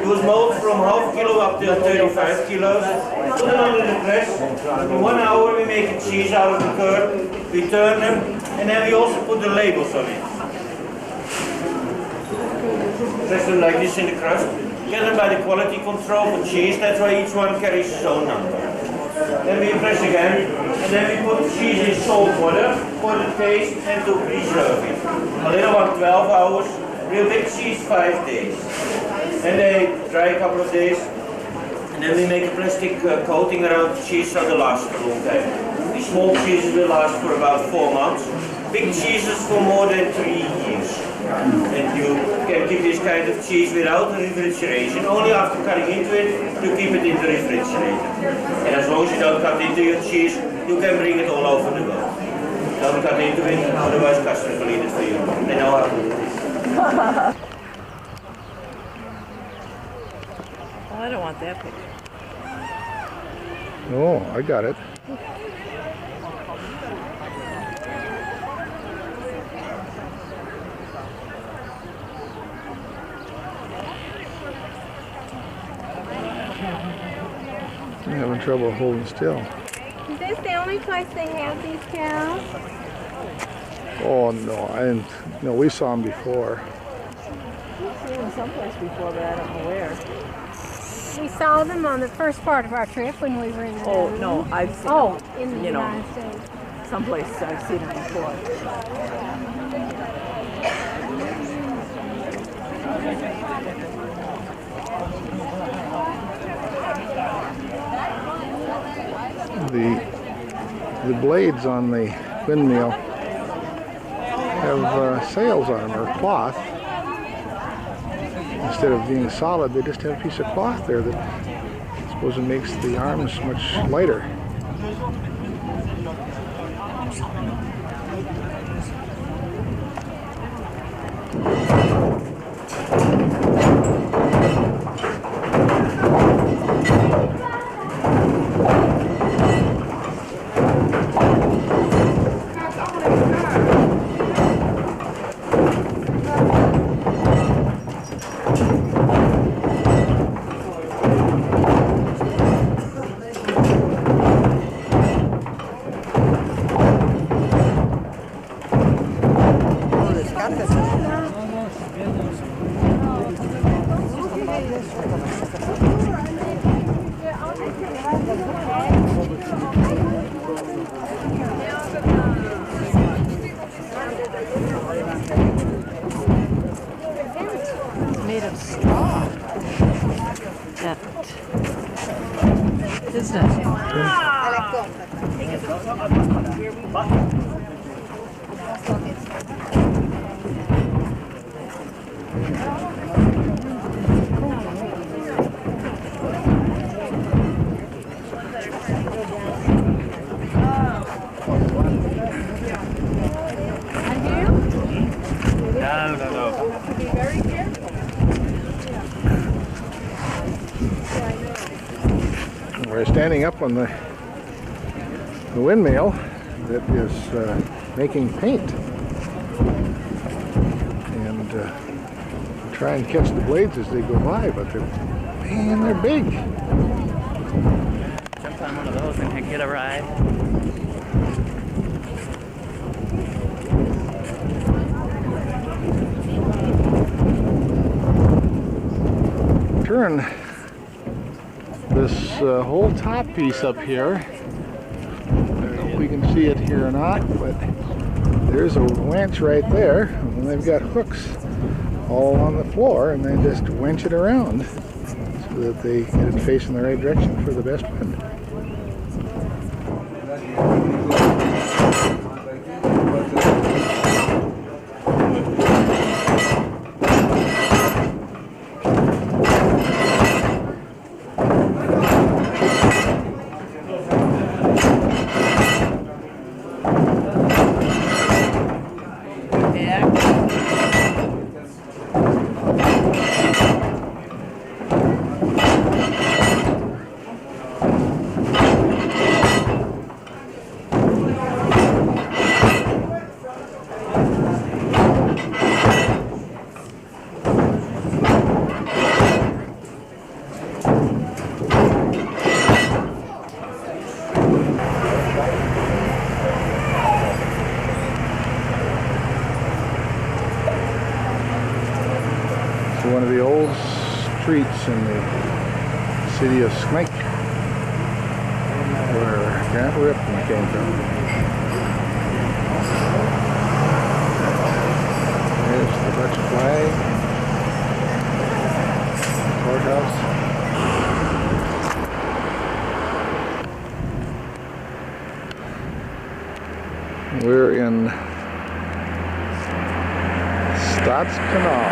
[SPEAKER 12] Use molds from half kilo up till 35 kilos. Put them under the press. In 1 hour we make a cheese out of the curd. We turn them, and then we also put the labels on it. Press them like this in the crust. Get them by the quality control for cheese. That's why each one carries its own number. Then we press again, and then we put the cheese in salt water for the taste and to preserve it. A little one 12 hours, real big cheese 5 days. Then they dry a couple of days, and then we make a plastic coating around the cheese so they last for a long time. These small cheeses will last for about 4 months. Big cheeses for more than 3 years. And you can keep this kind of cheese without refrigeration, only after cutting into it to keep it in the refrigerator. And as long as you don't cut into your cheese, you can bring it all over the world. Don't cut into it, otherwise customers will eat it for you. They know how to do it.
[SPEAKER 11] Oh, I don't want that picture.
[SPEAKER 3] Oh, I got it. I'm having trouble holding still.
[SPEAKER 2] Is this the only place they have these cows?
[SPEAKER 3] Oh no, no, we saw them before.
[SPEAKER 11] We've seen them someplace before, but I don't know where.
[SPEAKER 2] We saw them on the first part of our trip when we were in the
[SPEAKER 11] Oh, no, I've seen them.
[SPEAKER 2] in the
[SPEAKER 11] You know,
[SPEAKER 2] United States.
[SPEAKER 11] someplace I've seen them before.
[SPEAKER 3] The blades on the windmill have sails on them, or cloth. Instead of being solid, they just have a piece of cloth there that I suppose it makes the arms much lighter.
[SPEAKER 11] Made of straw. That isn't it?
[SPEAKER 3] We're standing up on the windmill that is making paint. And try and catch the blades as they go by, but they're big.
[SPEAKER 13] Jump on one of those and get a ride.
[SPEAKER 3] Turn this whole top piece up here. I don't know if we can see it here or not, but there's a winch right there, and they've got hooks all on the floor, and they just winch it around so that they get it facing the right direction for the best wind. One of the old streets in the city of Snake, where Grant Ripton came from. There's the Dutch flag, courthouse. We're in Stadskanal,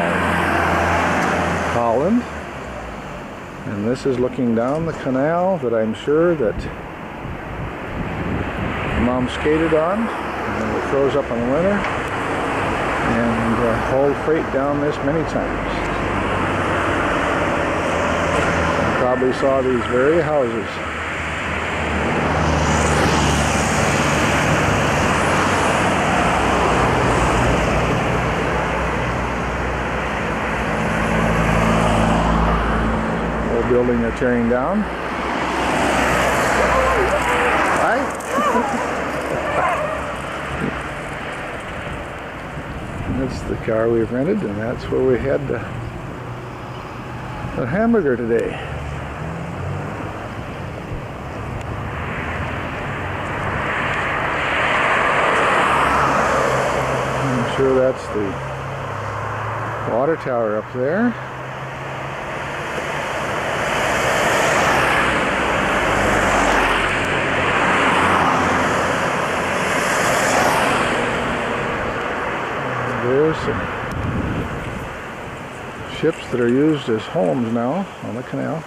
[SPEAKER 3] Holland, and this is looking down the canal that I'm sure that Mom skated on, and it froze up in the winter, and hauled freight down this many times. You probably saw these very houses. Building they're tearing down. Right? That's the car we've rented, and that's where we had the hamburger today. I'm sure that's the water tower up there. There's some ships that are used as homes now on the canal.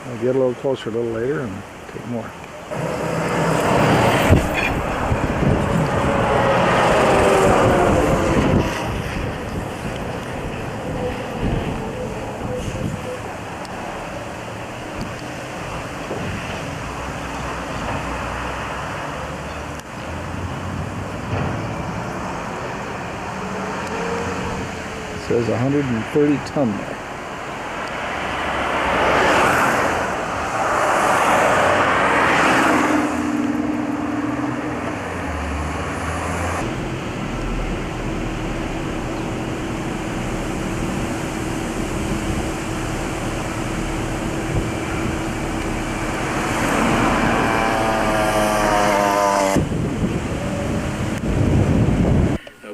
[SPEAKER 3] I'll get a little closer a little later and take more. It says 130 ton there.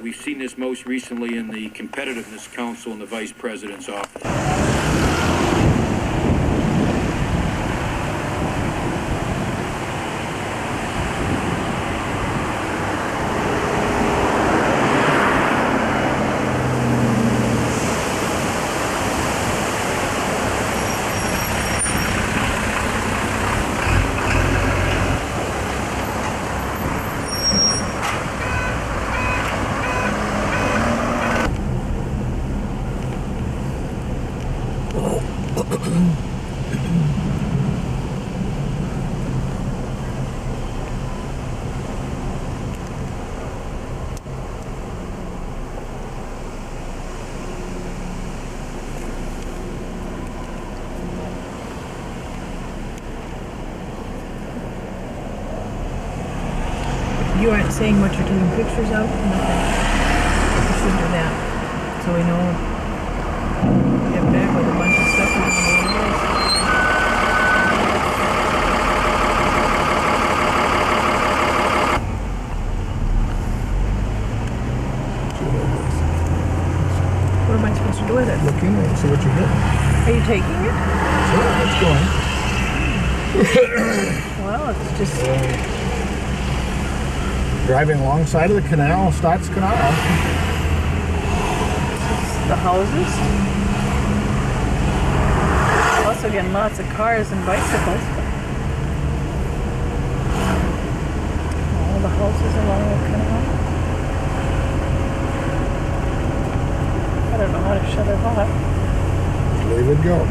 [SPEAKER 14] We've seen this most recently in the Competitiveness Council in the Vice President's office.
[SPEAKER 11] You aren't saying what you're taking pictures of? Nothing. You should do that. So we know. Get back with a bunch of stuff we don't know what it is. What am I supposed to do with it?
[SPEAKER 3] Look in there and see what you get.
[SPEAKER 11] Are you taking it?
[SPEAKER 3] Sure, it's going.
[SPEAKER 11] Well, it's just...
[SPEAKER 3] Driving alongside of the canal, Stotts Canal.
[SPEAKER 11] The houses. Also getting lots of cars and bicycles. All the houses along the canal. I don't know how to shut it off.
[SPEAKER 3] Leave it go.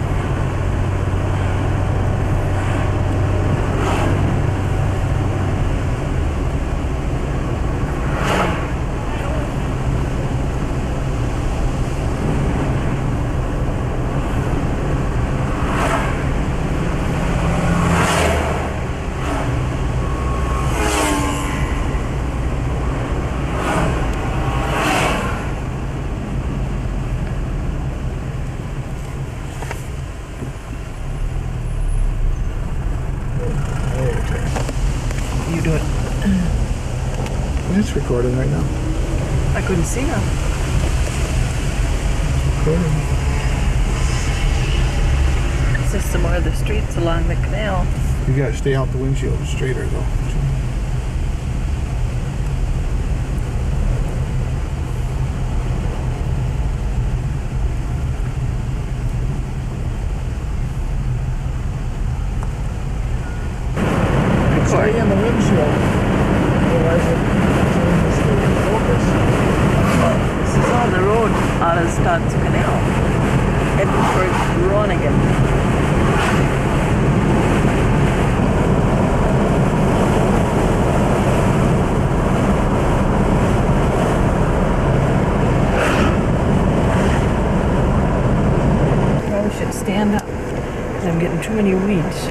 [SPEAKER 11] You do it.
[SPEAKER 3] It's recording right now.
[SPEAKER 11] I couldn't see them.
[SPEAKER 3] Recording.
[SPEAKER 11] It's just some more of the streets along the canal.
[SPEAKER 3] You gotta stay out the windshield straighter though. Stay in the windshield. Otherwise it changes the focus.
[SPEAKER 11] This is on the road out of Stotts Canal. Heading towards Groningen. Probably should stand up. I'm getting too many weeds.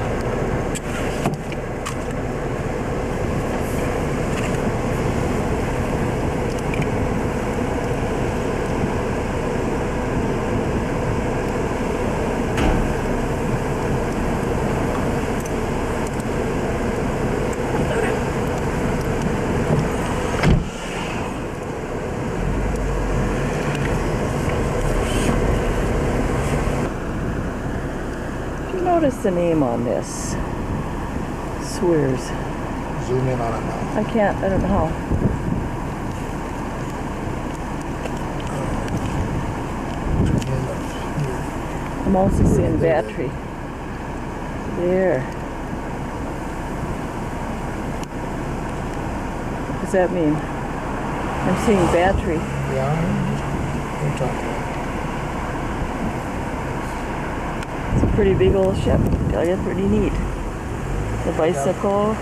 [SPEAKER 11] Notice the name on this. Swears.
[SPEAKER 3] Zoom in on it now.
[SPEAKER 11] I can't, I don't know how. I'm also seeing battery. There. What does that mean? I'm seeing battery.
[SPEAKER 3] Yeah, we'll talk.
[SPEAKER 11] It's a pretty big old ship. Tell you, pretty neat. The bicycle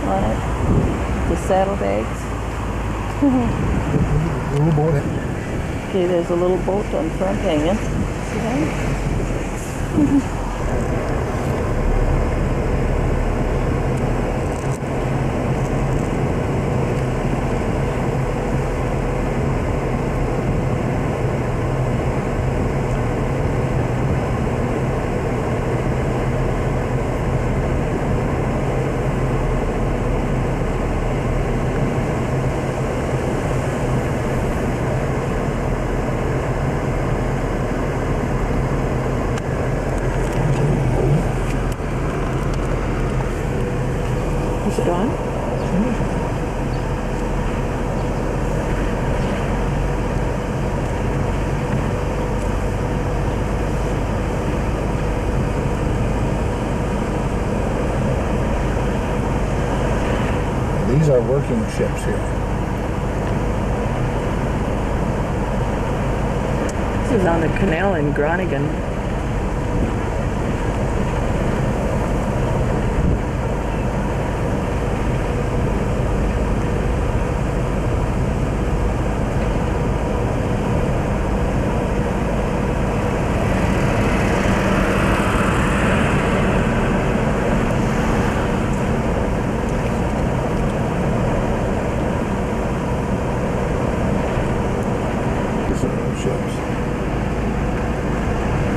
[SPEAKER 11] on it. The saddlebags.
[SPEAKER 3] Little boat.
[SPEAKER 11] Okay, there's a little boat on front hanging. See that? Is it on?
[SPEAKER 3] These are working ships here.
[SPEAKER 11] This is on the canal in Groningen.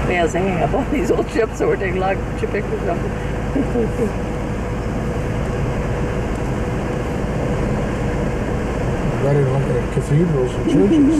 [SPEAKER 11] Man's hanging up all these old ships, so we're taking a lot of pictures of them.
[SPEAKER 3] Better look at cathedrals and churches.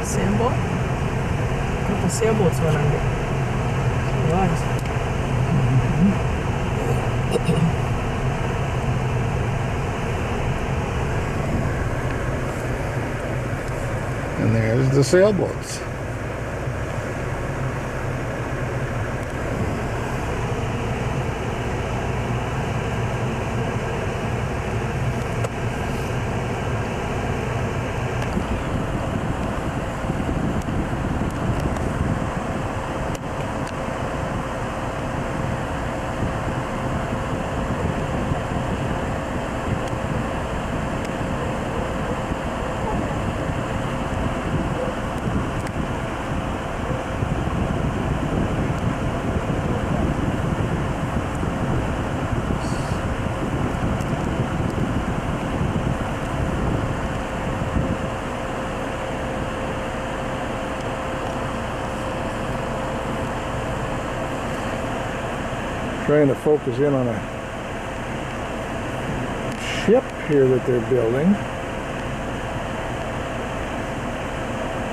[SPEAKER 11] Sailboat? Couple sailboats went under. Nice.
[SPEAKER 3] And there's the sailboats. Trying to focus in on a ship here that they're building.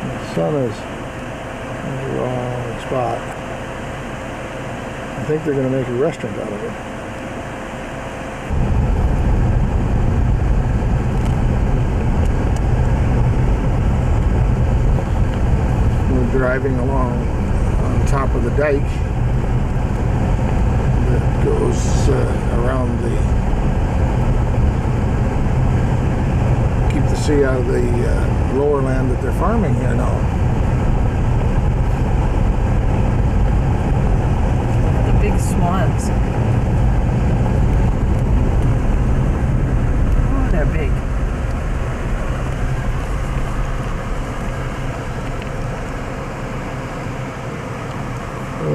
[SPEAKER 3] The sun is in the wrong spot. I think they're going to make a restaurant out of it. We're driving along on top of the dike that goes around the, keep the sea out of the lower land that they're farming here now.
[SPEAKER 11] The big swans. Oh, they're big.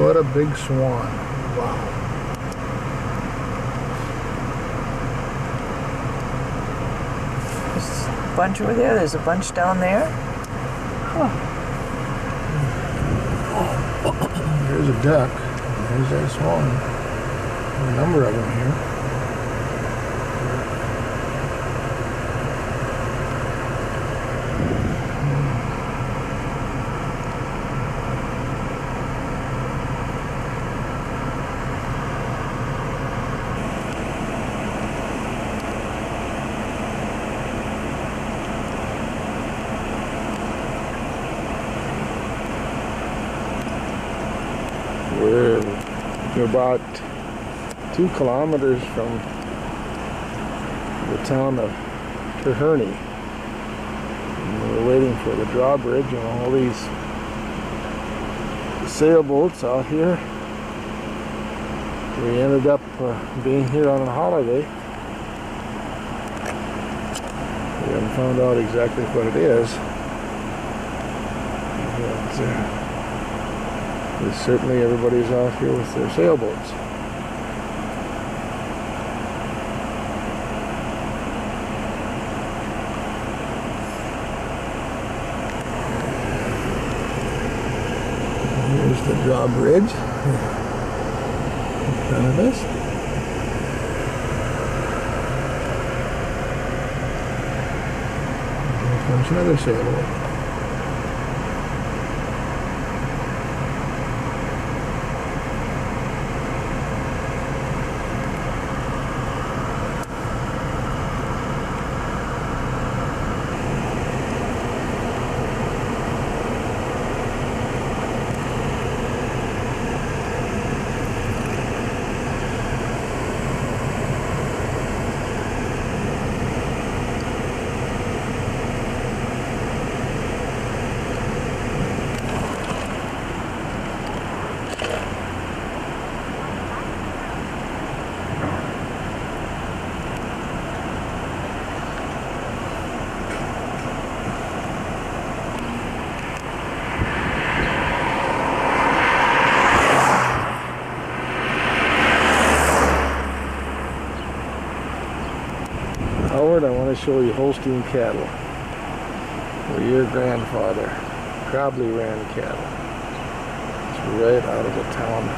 [SPEAKER 3] What a big swan. Wow.
[SPEAKER 11] There's a bunch over there. There's a bunch down there. Oh.
[SPEAKER 3] There's a duck. There's that swan. There are a number of them here. We're about 2 kilometers from the town of Treherne. And we're waiting for the drawbridge and all these sailboats out here. We ended up being here on a holiday. We haven't found out exactly what it is. But, certainly everybody's out here with their sailboats. the drawbridge in front of us. Here comes another sailboat. Howard, I want to show you Holstein cattle, where your grandfather probably ran cattle. It's right out of the town.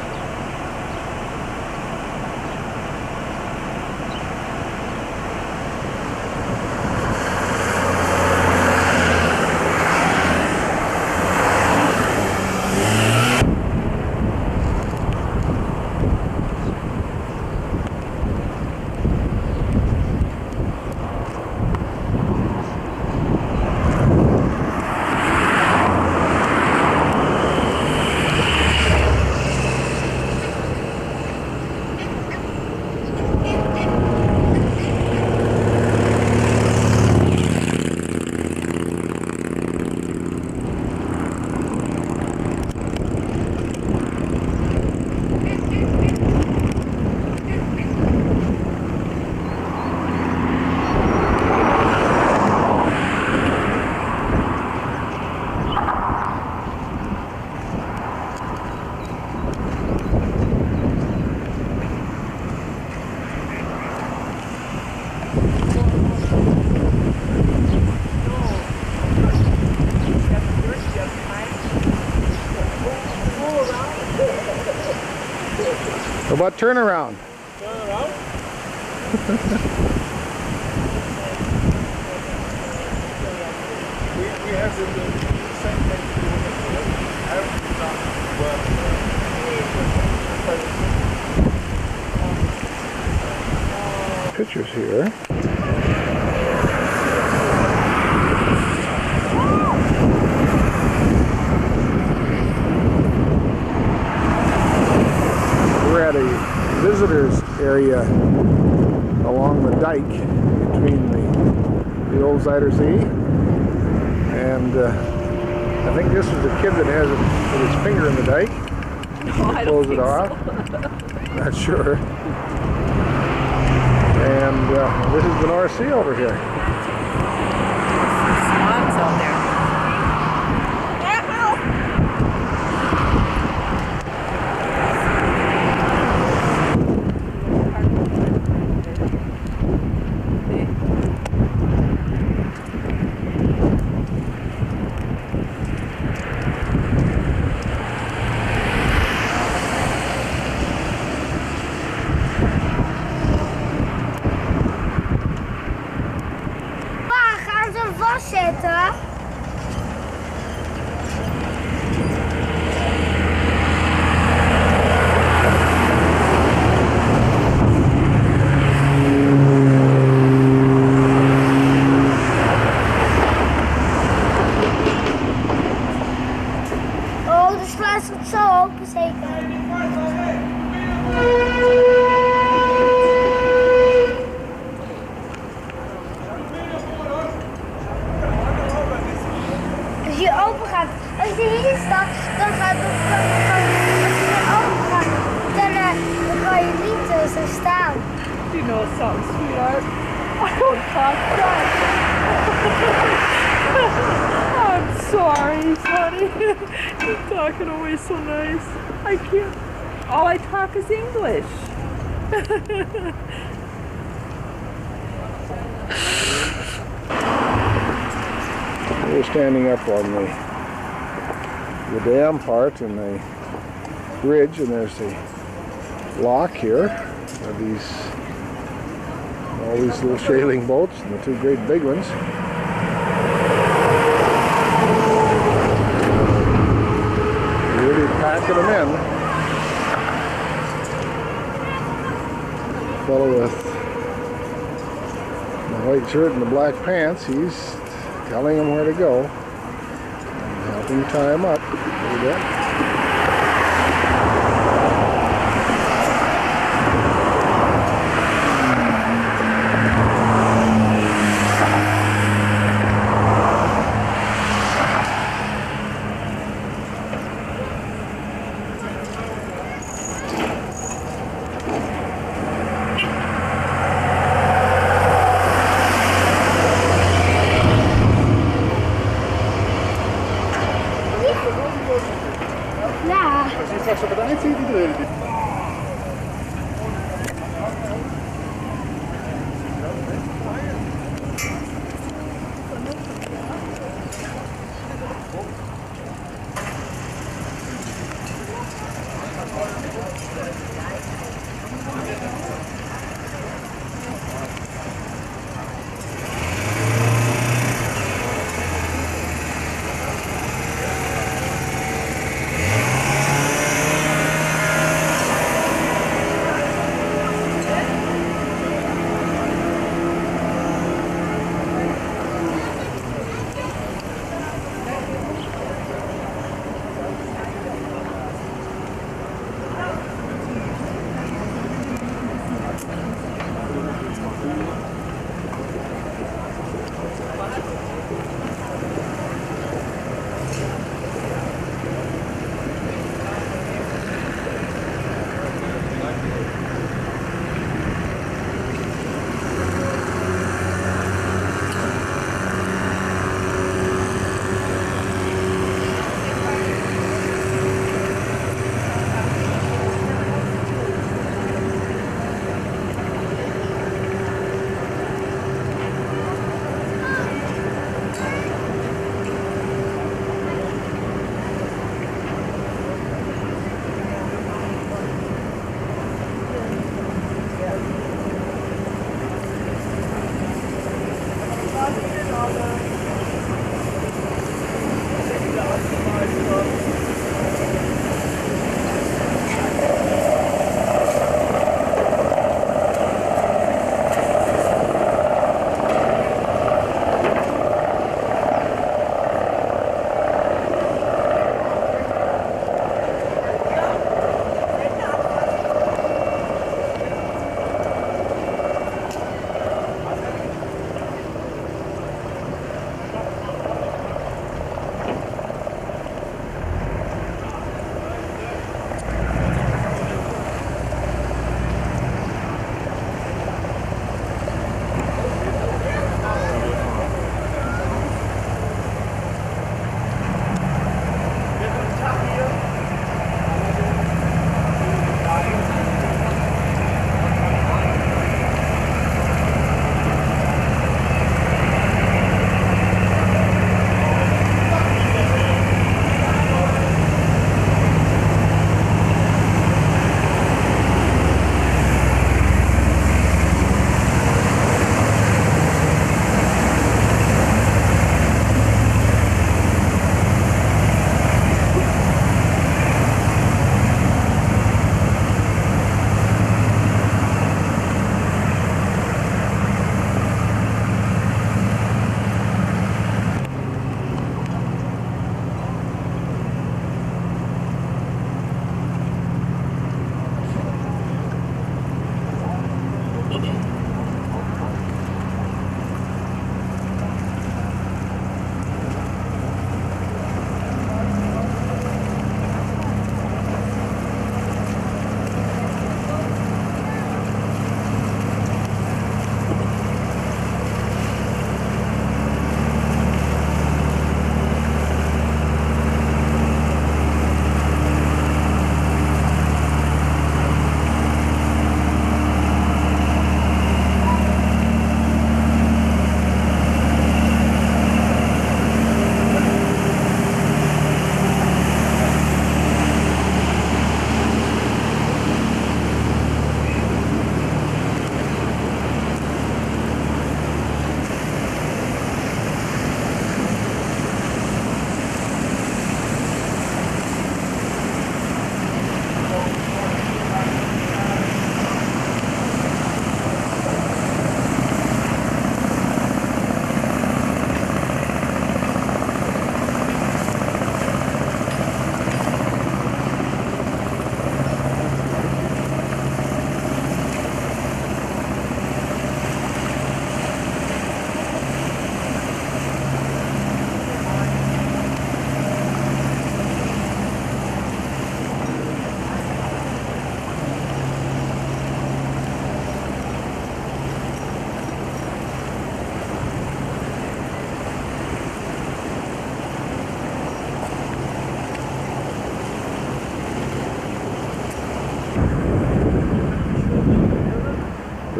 [SPEAKER 3] How about turnaround?
[SPEAKER 5] Turnaround? we have the same thing to do with everything done.
[SPEAKER 3] Pictures here. We're at a visitors area along the dike between the old Zuiderzee, and I think this is the kid that has it with his finger in the dike.
[SPEAKER 11] No, I
[SPEAKER 3] Close
[SPEAKER 11] don't
[SPEAKER 3] it
[SPEAKER 11] think
[SPEAKER 3] off. Not sure. And this is the North Sea over here.
[SPEAKER 11] Swans out there.
[SPEAKER 2] Vastzetten. Oh, de sluis wordt zo open zeker. Als je open gaat, als je hier staat, dan gaat het als je open gaat, dan kan je niet zo staan.
[SPEAKER 11] You know something, sweetheart. I don't talk Dutch. I'm sorry, honey. You're talking always so nice. I can't. All I talk is English.
[SPEAKER 3] We're standing up on the dam part, and bridge, and there's the lock here. These all these little sailing boats and the two great big ones. Really packing them in. The fellow with the white shirt and the black pants, he's telling them where to go. And helping tie them up a little bit.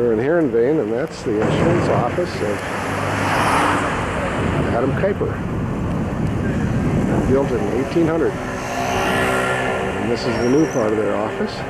[SPEAKER 3] We're in Heerenveen, and that's the insurance office of Adam Kuiper, built in 1800. And this is the new part of their office.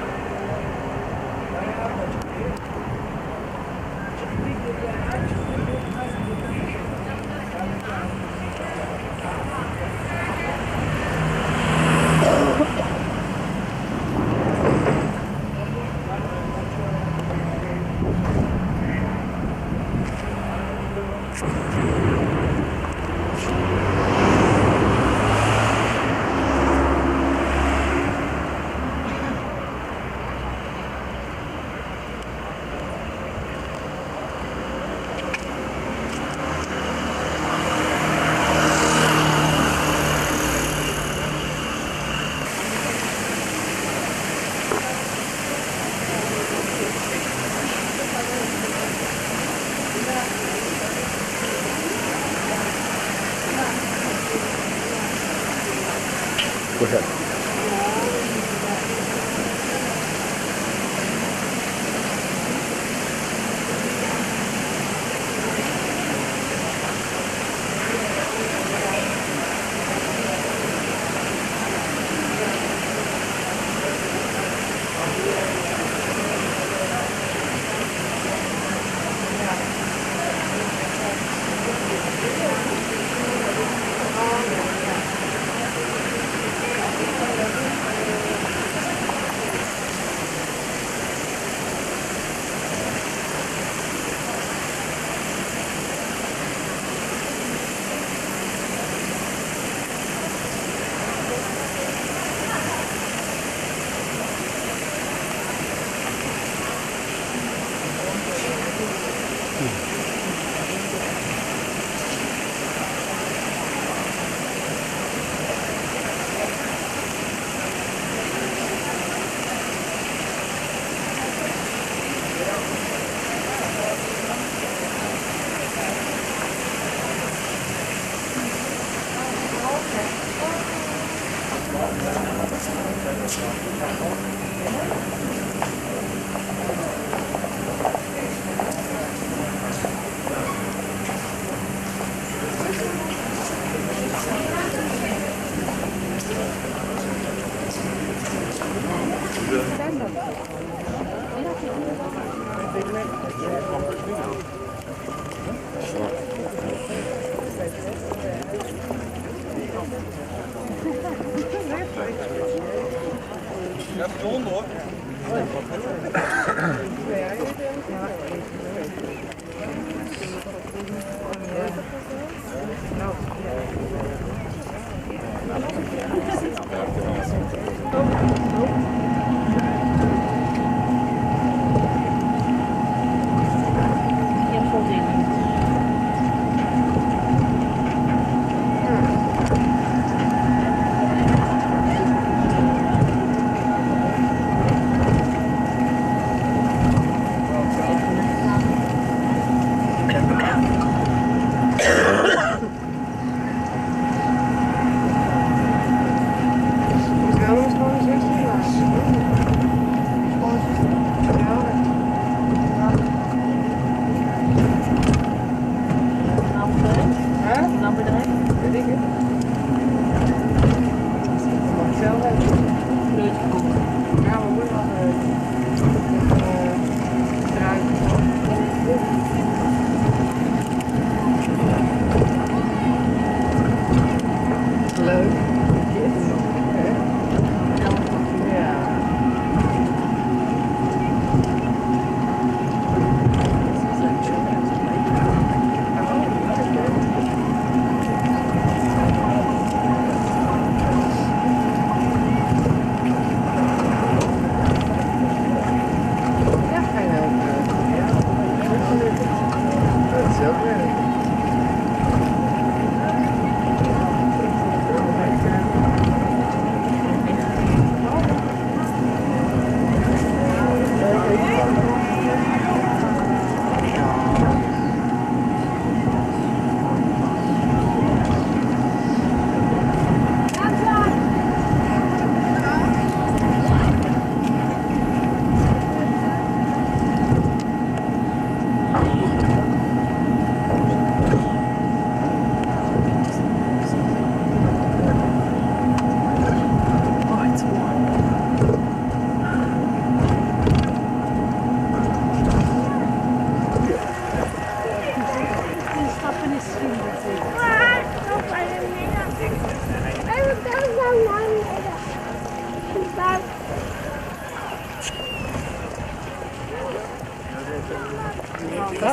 [SPEAKER 3] Go ahead.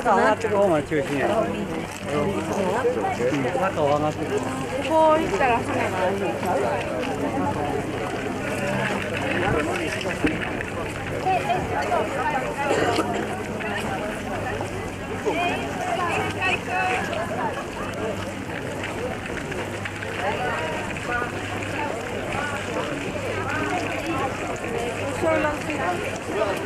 [SPEAKER 15] 坂上がっていく方が中心や。坂を上がっていく。
[SPEAKER 2] こう行ったら花があるんちゃう？Zo lang zitten.